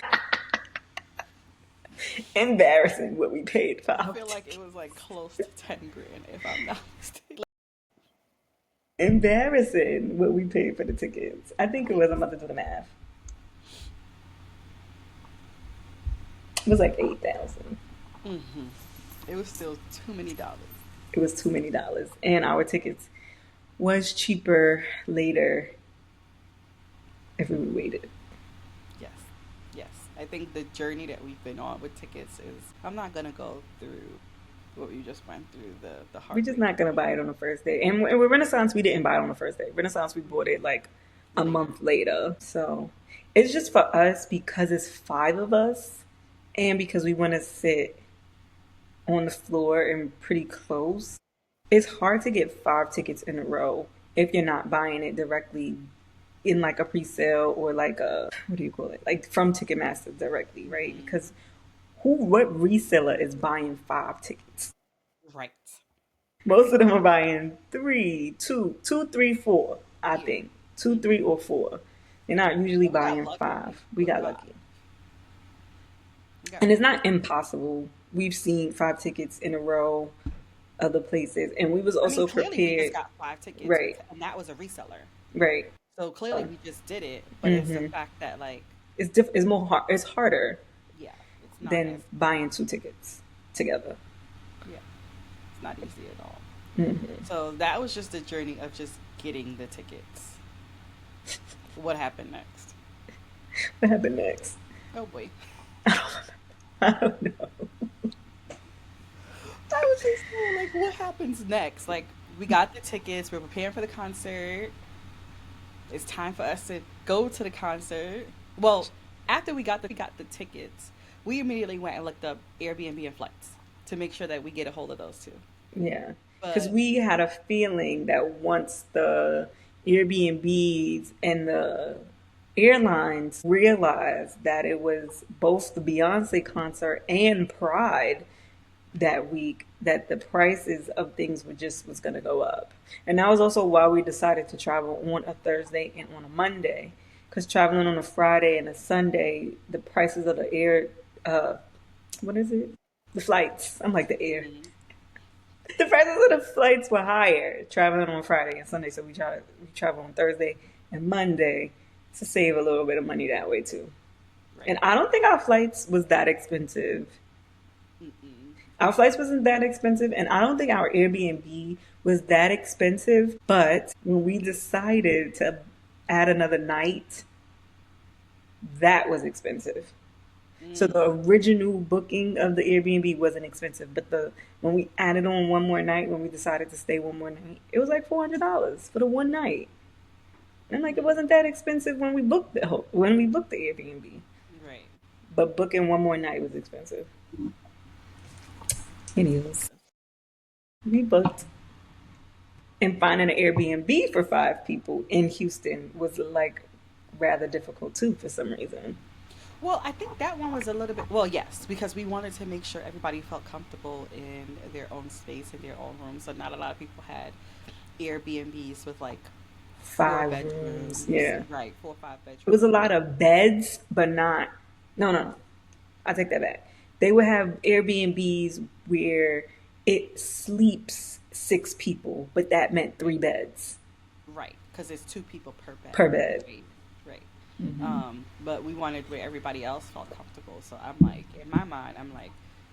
Embarrassing what we paid for I our feel like it ticket. was like close to 10 grand if I'm not mistaken. Embarrassing what we paid for the tickets. I think it was, I'm about to do the math. It was like 8,000. Mm-hmm. It was still too many dollars. It was too many dollars. And our tickets was cheaper later if we waited. Yes. Yes. I think the journey that we've been on with tickets is, I'm not going to go through what we just went through, the We're just heartbreak not of gonna buy it on the first day. And with Renaissance, we didn't buy it on the first day. Renaissance, we bought it like a later. month later. So it's just for us because it's 5 of us, and because we want to sit on the floor and pretty close. It's hard to get 5 tickets in a row if you're not buying it directly in like a pre-sale or like a, what do you call it? Like from Ticketmaster directly, right? Mm-hmm. Because what reseller is buying 5 tickets? Right. Most of them are buying three, two, three, four, I Yeah. think. Two, Mm-hmm. three, or four. They're not usually And we got buying lucky 5. We with got five. lucky. We got And it's lucky not with five. impossible. We've seen 5 tickets in a row. other places, and we was I mean, also clearly we just prepared. got 5 tickets, Right, and that was a reseller. right. So clearly we just did it, but it's the Hmm. fact that like, It's more hard. It's harder yeah, it's not than as buying two tickets together. yeah, it's not easy at all. Hmm. So that was just the journey of just getting the tickets. What happened next? What happened next? Oh boy. I don't know. I was just so like, what happens next? Like, we got the tickets, we're preparing for the concert. It's time for us to go to the concert. Well, after we got the tickets, we immediately went and looked up Airbnb and flights to make sure that we get a hold of those too. Yeah, because But we had a feeling that once the Airbnbs and the airlines realized that it was both the Beyonce concert and Pride that week, that the prices of things was going to go up. And that was also why we decided to travel on a Thursday and on a Monday, because traveling on a Friday and a Sunday, the prices of the air, uh, what is it? The flights. I'm like the air. mhm, The prices of the flights were higher traveling on Friday and Sunday, so we travel on Thursday and Monday to save a little bit of money that way too. And right. I don't think our flights was that expensive. Mm-mm. Our flights wasn't that expensive, and I don't think our Airbnb was that expensive. But when we decided to add another night, that was expensive. So the Mm. original booking of the Airbnb wasn't expensive, but the when we added on one more night, when we decided to stay one more night, it was like $400 for the one night. And like it Mm. wasn't that expensive when we booked the Airbnb, Right. but booking one more night was expensive. Anyways, we booked, and finding an Airbnb for 5 people in Houston was like rather difficult too for some reason. Well, I think that one was a little bit, well, yes, because we wanted to make sure everybody felt comfortable in their own space, in their own room. So not a lot of people had Airbnbs with like four 5 rooms, bedrooms, yeah. right? 4 or 5 It was a bedrooms. lot of beds, but not. No, no, no. I take that back. They would have Airbnbs where it sleeps 6 people, but that meant Right. 3 beds Right. Because it's 2 people per bed. per bed. Right. Right. Hmm. But we wanted where everybody else felt comfortable. So I'm like, in my mind, I'm like,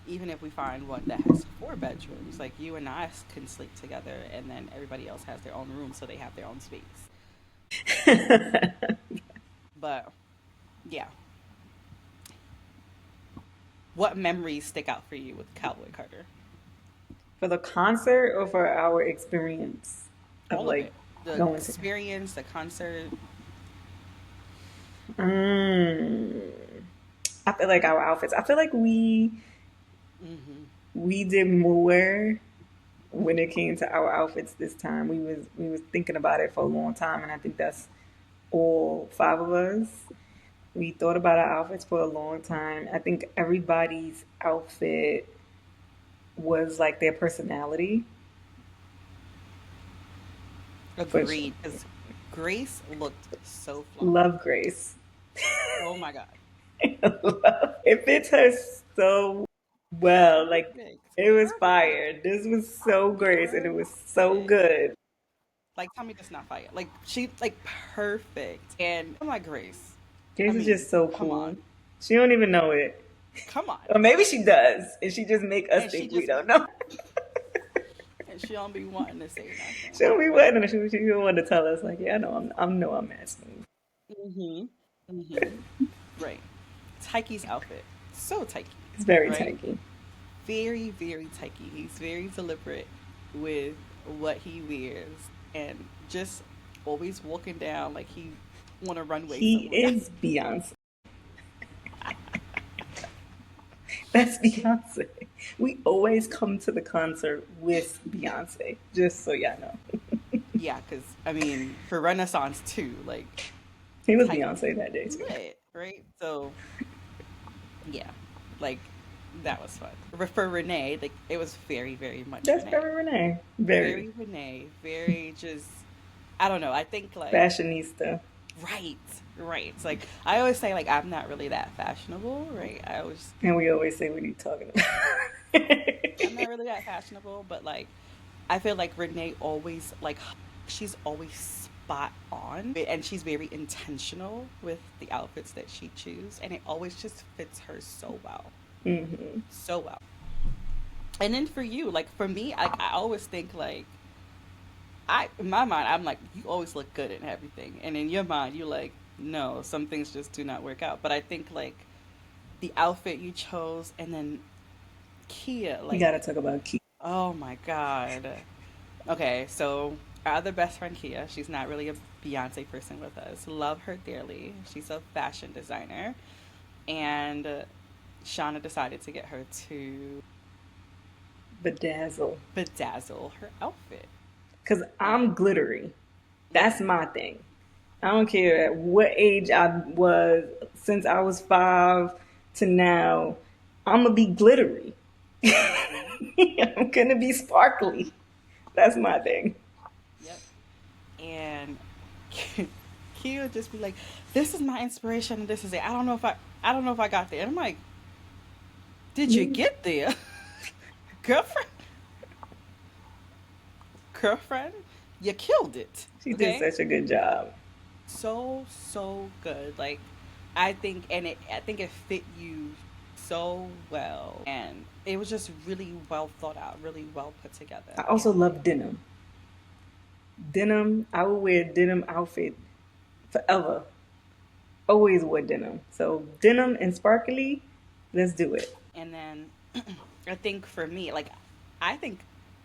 even if we find one that has 4 bedrooms, like you and I can sleep together, and then everybody else has their own room, so they have their own space. But yeah, what memories stick out for you with Cowboy Carter? For the concert or for our experience of All of like it, the going to. experience, the concert. Mm, I feel like our outfits. I feel like Hmm. we did more when it came to our outfits this time. We was thinking about it for a long time, and I think that's all 5 of us. We thought about our outfits for a long time. I think everybody's outfit was like their personality for sure. Agreed, because Grace looked so fly. Love Grace. Oh my god, It fits her so well. Like perfect, it was perfect, fire. This was so Grace, and it was so perfect. good. Like, tell me this not fire. Like, she like perfect, and I'm like Grace. I Grace is mean, just so come cool. on, She don't even know it. come on, Or maybe she does, and she just make us and she think we just don't know. and she don't be wanting to say nothing. She don't be wanting. She don't want to tell us like, yeah, I know, I'm mad smooth. Mhm, mhm. Right. Tyke's outfit, so Tyke, It's very right? tanky. Very, very Tyke. He's very deliberate with what he wears, and just always walking down like he on a runway He somewhere. is Beyonce. That's Beyonce. We always come to the concert with Beyonce, just so y'all know. Yeah, because I mean, for Renaissance too, like He was Tyke Beyonce that day too. lit, right? So yeah, like that was fun. For Renee, like it was very, very much That's Renee. very Renee. Very Very Renee. Very just. I don't know. I think like fashionista. right, right. It's like I always say like I'm not really that fashionable, right? I always And we always say what are you talking about? I'm not really that fashionable, but like I feel like Renee always like she's always spot on and she's very intentional with the outfits that she chooses and it always just fits her so well. Hmm. So well. And then for you, like for me, I always think like I in my mind I'm like you always look good in everything. And in your mind you're like no, some things just do not work out. But I think like the outfit you chose and then Kia We like gotta talk about Keith. oh my god. Okay, so our other best friend Kia, she's not really a Beyonce person with us. Love her dearly. She's a fashion designer, and Shauna decided to get her to Bedazzle. bedazzle her outfit. Because I'm And glittery. That's mhm, my thing. I don't care at what age I was, since I was 5 to now, I'm going to be glittery. mhm, I'm going to be sparkly. That's my thing. yep. And Kia would just be like, "This is my inspiration, and this is it. I don't know if I got there." And I'm like, "Did you get there, girlfriend? Girlfriend, you killed it. She did Okay." such a good job. So good. Like I think it fit you so well, and it was just really well thought out, really well put together. I also And like love denim. Denim, I would wear denim outfit forever. Always wore denim. So denim and sparkly, let's do it. and then I think for me, like I think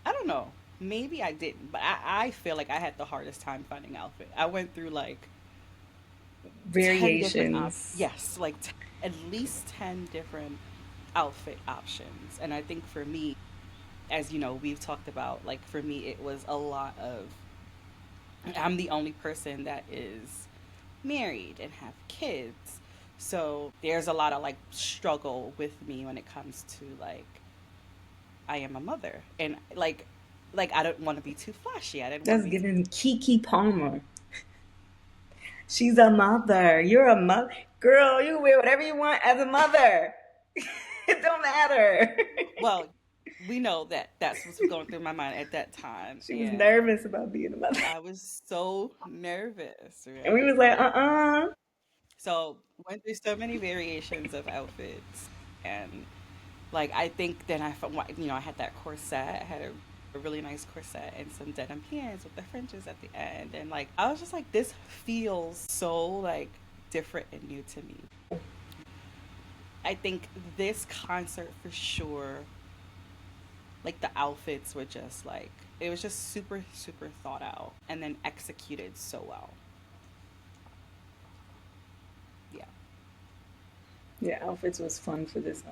I don't know, maybe I didn't, but I feel like I had the hardest time finding outfit. I went through like 10 different Variations. yes, like at least 10 different outfit options. And I think for me, as you know, we've talked about, like for me, it was a lot of I'm the only person that is married and have kids. So there's a lot of like struggle with me when it comes to like I am a mother and like I don't want to be too flashy. I didn't want to That's be too giving Kiki Palmer. She's a mother. You're a mother. Girl, you can wear whatever you want as a mother. It don't matter. well. We know that that's what's going through my mind at that time, She was and nervous about being a mother. I was so nervous, And we right? was like, And uh-uh. so went through so many variations of outfits, and like I think then I had that corset. I had a really nice corset and some denim pants with the fringes at the end, and like I was just like, this feels so like different and new to me. I think this concert for sure, like the outfits were just like it was just super thought out and then executed so well. Yeah. Yeah, outfits was fun for this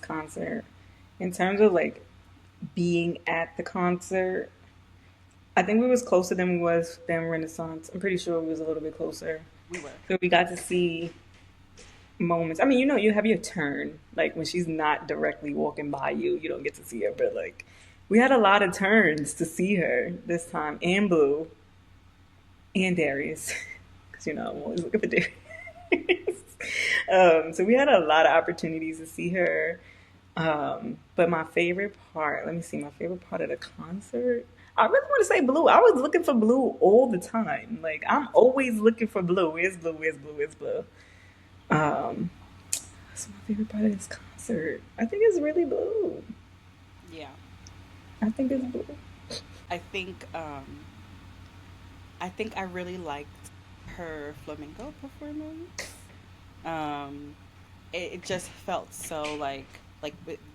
concert. In terms of like being at the concert, I think we was closer than we was than Renaissance. I'm pretty sure we was a little bit closer. We were. So we got to see moments. I mean, you have your turn. Like when she's not directly walking by you, you don't get to see her. But like, we had a lot of turns to see her this time, and Blue, and Darius, because I'm always looking for Darius. So we had a lot of opportunities to see her. But my favorite part, let me see, my favorite part of the concert. I really want to say Blue. I was looking for Blue all the time. Like I'm always looking for Blue. Where's Blue? Where's Blue? Where's Blue? Um, What's my favorite part of this concert? I think it's really Blue. Yeah. I think it's Blue. I think I really liked her flamenco performance. Um, it just felt so like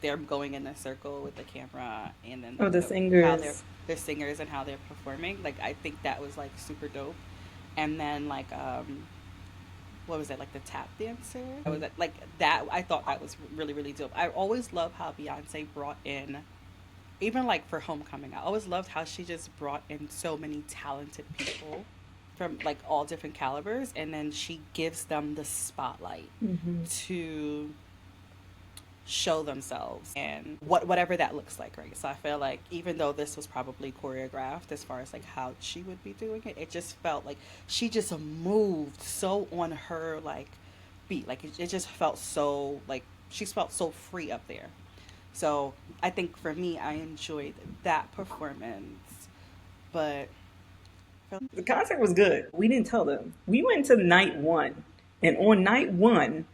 they're going in a circle with the camera, and then Oh, like the how they're singers. the singers and how they're performing. Like I think that was like super dope. And then like what was it like the tap dancer? I was like that. I thought that was really dope. I always love how Beyonce brought in even like for homecoming. I always loved how she just brought in so many talented people from like all different calibers, and then she gives them the spotlight Hmm. to show themselves and whatever that looks like, right? So I feel like even though this was probably choreographed as far as like how she would be doing it, it just felt like she just moved so on her like beat. Like it just felt so like she felt so free up there. So I think for me, I enjoyed that performance. But The concert was good. We didn't tell them. We went to night one, and on night one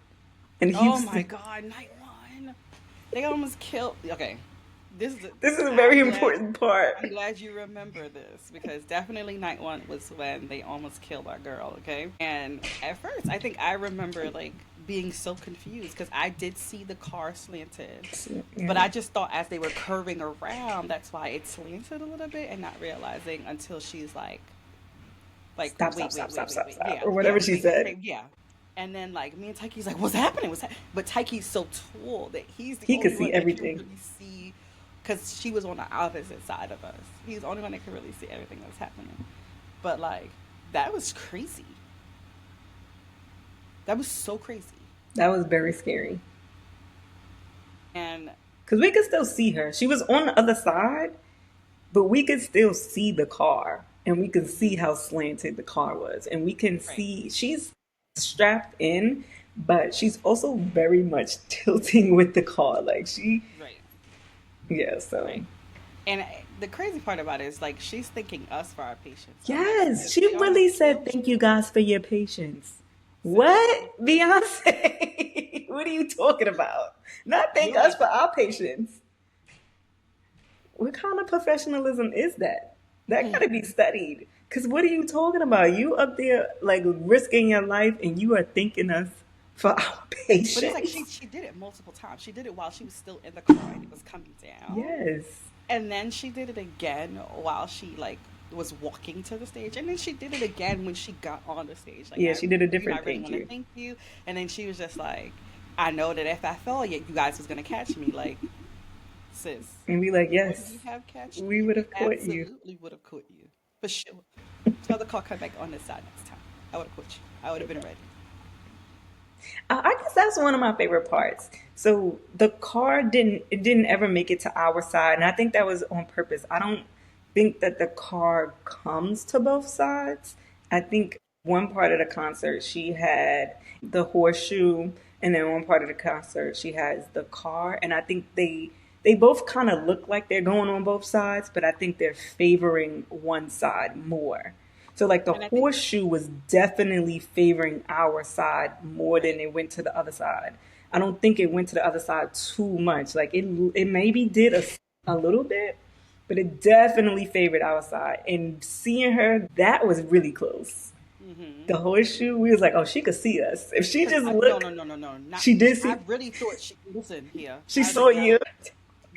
in oh my Houston, God, night one, they almost killed. Okay, this is. this is a I'm very glad. important part. I'm glad you remember this because definitely night one was when they almost killed our girl. Okay, and at first, I think I remember like being so confused because I did see the car slanted, but Yeah. I just thought as they were curving around, that's why it slanted a little bit, and not realizing until she's like Stop, stop, wait, stop, wait, wait, stop, wait, stop, wait, stop, yeah, or yeah, whatever she wait, said. wait, yeah. And then like me and Taiki's like, what's happening? But Taiki's so tall that he's the He could only see one that can everything. really see, because she was on the opposite side of us. He's the only one that can really see everything that's happening. But like, that was crazy. That was so crazy. That was very scary. And Because we could still see her. She was on the other side, but we could still see the car. And we could see how slanted the car was. And we can right, see she's strapped in, but she's also very much tilting with the car. Like she, right, yeah, so. right. And the crazy part about it is like she's thanking us for our patience. I'm like, Yes, sis, she they really almost said, killed thank you. you guys for your patience. Sis, What? Beyonce? What are you talking about? Not thank you're us like, for our patience. What kind of professionalism is that? That gotta be studied. Cause what are you talking about? You up there like risking your life and you are thanking us for our but it's like she patience. she did it multiple times. She did it while she was still in the car and it was coming down, Yes. and then she did it again while she like was walking to the stage, and then she did it again when she got on the stage. Like Yeah, I, she did a I different really thank want to you. thank you, and then she was just like, I know that if I fell, you guys was gonna catch me. Like sis, And we like, would yes, we have catched we you? would We have caught you. absolutely would have caught you for sure. Tell the car come back on this side next time. I would have caught you. I would have been ready. I guess that's one of my favorite parts. So the car didn't ever make it to our side, and I think that was on purpose. I don't think that the car comes to both sides. I think one part of the concert she had the horseshoe, and then one part of the concert she has the car, and I think they both kind of look like they're going on both sides, but I think they're favoring one side more. So like the And I think horseshoe was definitely favoring our side more than right. it went to the other side. I don't think it went to the other side too much. Like it maybe did a little bit, but it definitely favored our side. And seeing her, that was really close. Mm-hmm. The horseshoe, we was like, oh, she could see us. If she Because just no, looked, no, no, no, no, not. she did I see. really thought she. Listen here. She I was saw like, yo, you.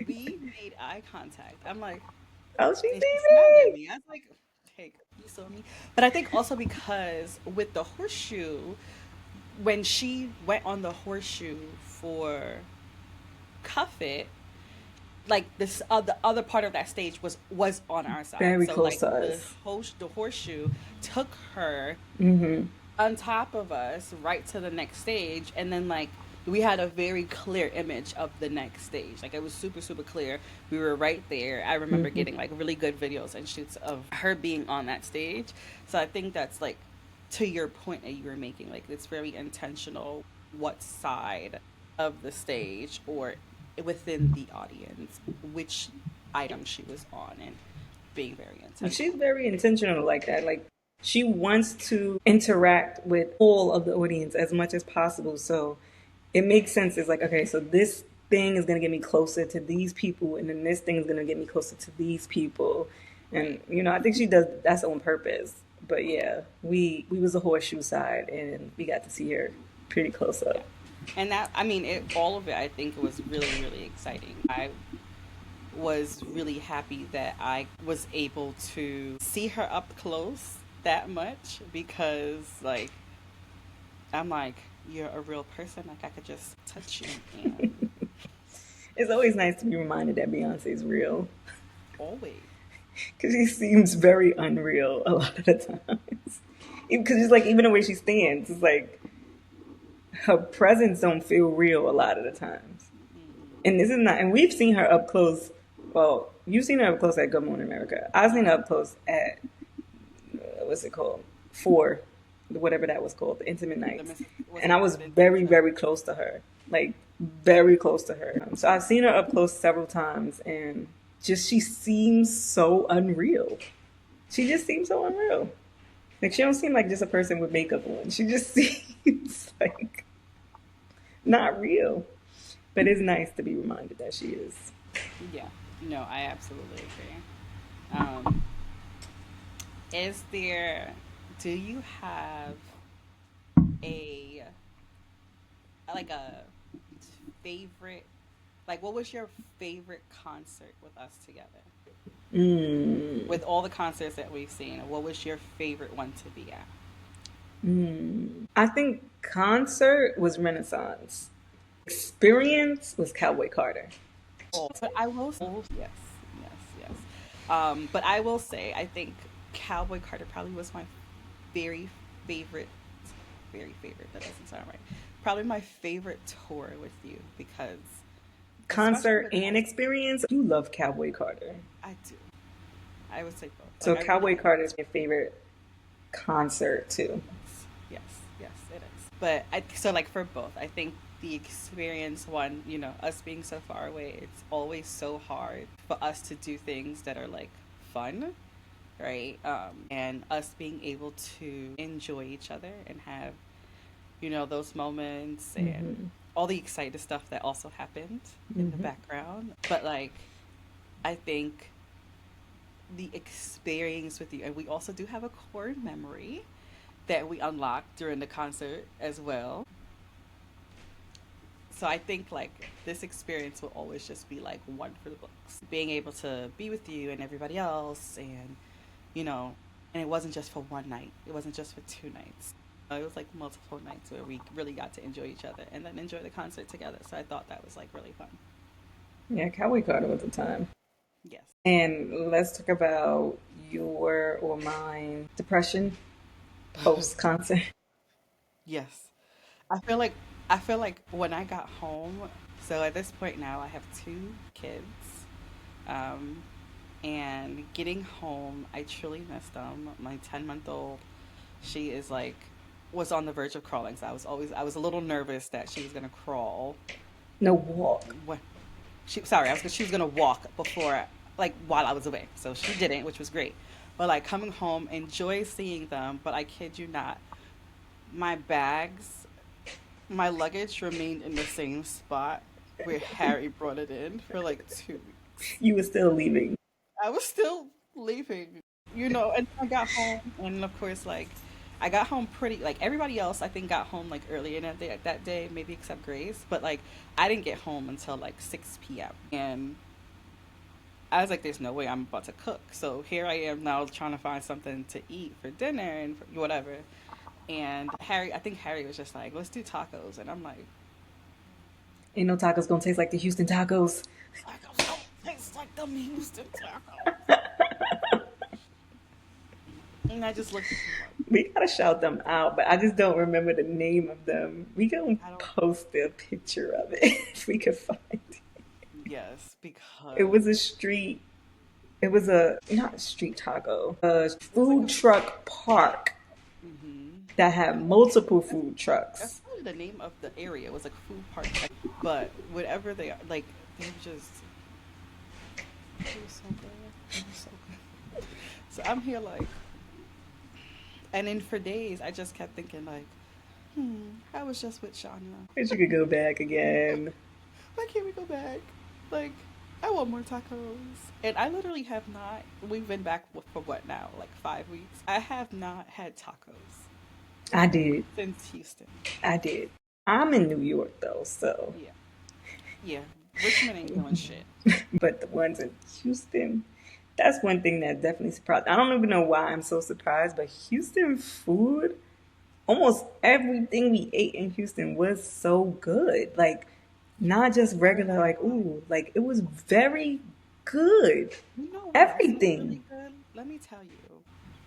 we made eye contact. I'm like, Oh, she and she see smiled at me. me. I was like, hey, you saw me. But I think also because with the horseshoe, when she went on the horseshoe for Cuff It, like this the other part of that stage was on our side. Very So close like to us. the horseshoe took her Mm-hmm. on top of us right to the next stage, and then like we had a very clear image of the next stage. Like it was super super clear. We were right there. I remember Mm-hmm. getting like really good videos and shoots of her being on that stage. So I think that's like to your point that you were making, like it's very intentional what side of the stage or within the audience which item she was on, and being very She's intentional. very intentional like that. Like she wants to interact with all of the audience as much as possible. So it makes sense. It's like, okay, so this thing is gonna get me closer to these people, and then this thing is gonna get me closer to these people. And Right. I think she does that's on purpose. But yeah, we was a horseshoe side, and we got to see her pretty close Yeah. up. And that, I mean, all of it, I think it was really, really exciting. I was really happy that I was able to see her up close that much because, like, I'm like, you're a real person. Like, I could just touch you and It's always nice to be reminded that Beyonce is real always. because she seems very unreal a lot of the times. Because it's like even the way she stands, it's like her presence don't feel real a lot of the times. Hmm. And this is not, and we've seen her up close. Well, you've seen her up close at Good Morning America. I've seen her up close at what's it called, whatever that was called, the Intimate The Nights, Miss, was and I it was the very Intimate Night? very close to her. Like very close to her. So I've seen her up close several times, and just she seems so unreal. She just seems so unreal. Like she don't seem like just a person with makeup on. She just seems like not real. But it's nice to be reminded that she is. Yeah. No, I absolutely agree. Is there, do you have a, like a favorite, like what was your favorite concert with us together? Mm. With all the concerts that we've seen, what was your favorite one to be at? I think concert was Renaissance. Experience was Cowboy Carter. Oh, but I will, yes, yes, yes. But I will say, I think Cowboy Carter probably was my very favorite, very favorite. That doesn't sound right. Probably my favorite tour with you because, especially Concert with and us, experience. You love Cowboy Carter. I do. I would say both. Like So I really Cowboy do. Carter is my favorite concert too. Yes, yes, yes, it is. But I so like for both, I think the experience one, us being so far away, it's always so hard for us to do things that are like fun, right? And us being able to enjoy each other and have, those moments and Hmm. all the excited stuff that also happened in the Hmm. background. But like I think the experience with you, and we also do have a core memory that we unlocked during the concert as well. So I think like this experience will always just be like one for the books. Being able to be with you and everybody else, and you know, and it wasn't just for one night. It wasn't just for 2 nights. It was like multiple nights where we really got to enjoy each other and then enjoy the concert together. So I thought that was like really fun. Yeah, Cowboy Carter was the time. Yes. And let's talk about your or mine depression post concert. Yes. I feel like when I got home, so at this point now I have 2 kids. Um, and getting home, I truly missed them. My 10-month-old, she is like was on the verge of crawling. So I was a little nervous that she was gonna crawl. No walk. When she was gonna walk before like while I was away. So she didn't, which was great. But like coming home, enjoy seeing them. But I kid you not, my bags, my luggage remained in the same spot where Harry brought it in for like 2 weeks. You were still leaving. I was still leaving, and I got home, and of course, like, I got home pretty, like, everybody else, I think, got home, like, earlier that day, maybe except Grace, but, like, I didn't get home until, like, 6 p.m. And I was like, there's no way I'm about to cook. So here I am now trying to find something to eat for dinner and for whatever. And I think Harry was just like, let's do tacos. And I'm like, Ain't no tacos gonna taste like the Houston tacos. tacos don't taste like the Houston tacos. And I just looked at him like, We gotta shout them out, but I just don't remember the name of them. We gonna I don't, post a picture of it if we could find it. yes, It because was a street. It was a not a street taco, a it was like a food truck park mm-hmm. that had multiple food That's trucks. probably the name of the area. It was like food park, but whatever they are, like they were just it was so good. It was so good. So I'm here like, and then for days I just kept thinking like, I was just with Shania. Wish you could go back again. Why can't we go back? Like, I want more tacos. And I literally have not. We've been back for what now? Like 5 weeks. I have not had tacos I did. since Houston. I did. I'm in New York though, so. Yeah, yeah. Richmond ain't doing shit. But the ones in Houston, that's one thing that definitely surprised. I don't even know why I'm so surprised, but Houston food, almost everything we ate in Houston was so good. Like, not just regular, like, ooh, like, it was very good. You know what else was Everything. really good? Let me tell you.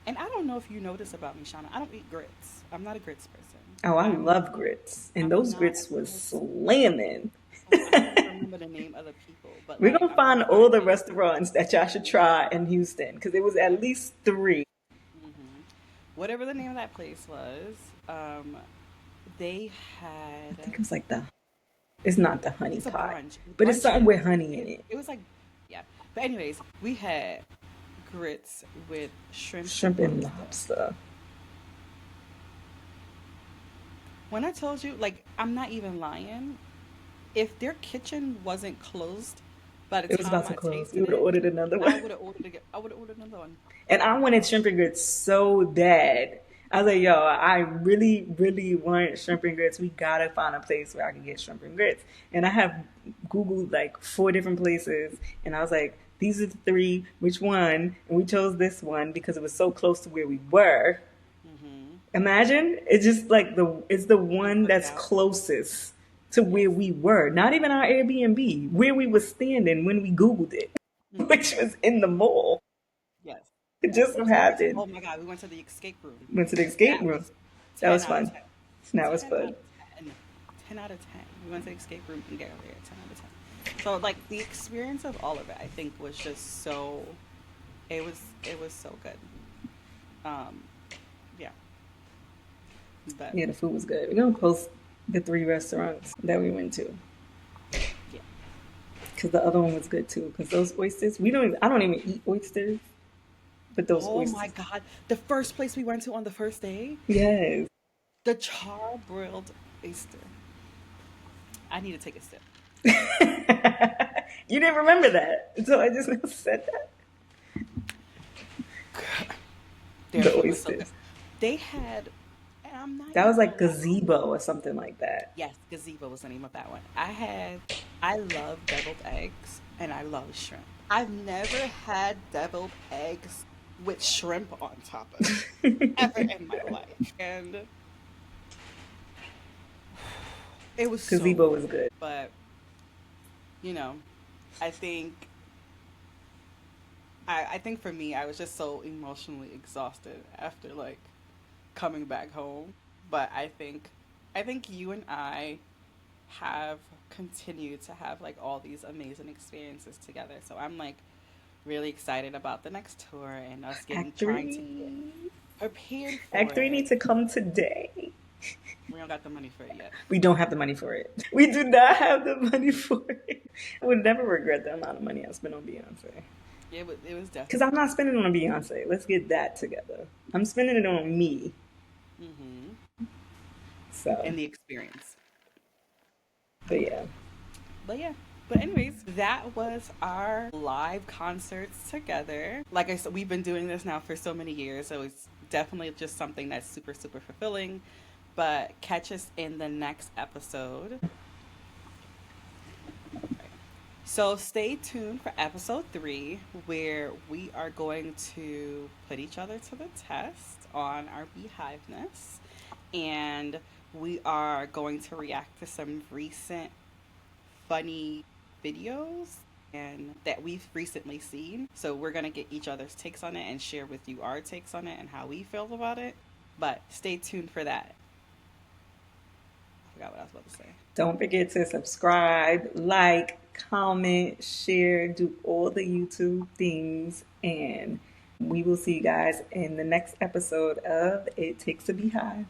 And I don't know if you know this about me, Shauna. I don't eat grits. I'm not a grits person. Oh, I I'm love grits. And I'm those not grits a was grits. slamming. I don't even remember the name of the people, but We're like gonna I'm gonna find all find the it. restaurants that y'all should try in Houston because it was Yeah. at least three. hmm Whatever the name of that place was, they I had think it was like the It's not the honey It's a pot, brunch. but it's Brunch something is. with honey in It, it. it was like, yeah. But anyways, we had grits with shrimp and Shrimp and lobster. lobster. When I told you, like, I'm not even lying. If their kitchen wasn't closed by the It was about time to I close. We tasted would have it, ordered another I one. would have ordered again. I would have ordered another one. And I wanted shrimp and grits so bad. I was like, yo, I really, really want shrimp and grits. We gotta find a place where I can get shrimp and grits. And I have Googled like 4 different places, and I was like, these are the three. Which one? And we chose this one because it was so close to where we were. Mm-hmm. Imagine it's just like it's the You one looked that's out. closest to where Yes. we were. Not even our Airbnb, where we were standing when we Googled it, Mm-hmm. which was in the mall. Yes. It just so So happened. oh my God, we went to the escape room. Went to the escape That room. was That 10 was out of fun. 10. That was 10 out fun. of 10. 10 out of 10. We went to the escape room and got there. 10 out of 10. So like the experience of all of it, I think was just so. It was so good. Um, yeah, but Yeah, the food was good. We're gonna post the 3 restaurants that we went to yeah. because the other one was good too. Because those oysters, we don't. Even, I don't even eat oysters, but those Oh my oysters, God, the first place we went to on the first day, yes. the char-broiled oyster. I need to take a sip. You didn't remember that until I just now said that. Their The food was so good. oysters. They had, and I'm not That even was like gonna lie. gazebo or something like that. Yes, gazebo was the name of that one. I love deviled eggs and I love shrimp. I've never had deviled eggs with shrimp on top of it ever in my life. And it was so Gazebo good. was good. But, you know, I think I think for me I was just so emotionally exhausted after like coming back home. But I think you and I have continued to have like all these amazing experiences together. So I'm like really excited about the next tour and us getting Act trying to get three. prepared for Act three it. needs to come today. We don't got the money for it yet. We don't have the money for it. We do not have the money for it. I would never regret the amount of money I spent on Beyonce. It was Because I'm definitely not spending it on Beyonce. Let's get that together. I'm spending it on me. hmm So, and the experience. but yeah. But yeah. But anyways, that was our live concerts together. Like I said, we've been doing this now for so many years, so it's definitely just something that's super, super fulfilling. But catch us in the next episode. So stay tuned for episode 3, where we are going to put each other to the test on our beehiveness. And we are going to react to some recent funny videos and that we've recently seen. So we're gonna get each other's takes on it and share with you our takes on it and how we feel about it. But stay tuned for that. I forgot what I was about to say. Don't forget to subscribe, like, comment, share, do all the YouTube things. And we will see you guys in the next episode of It Takes a Beehive.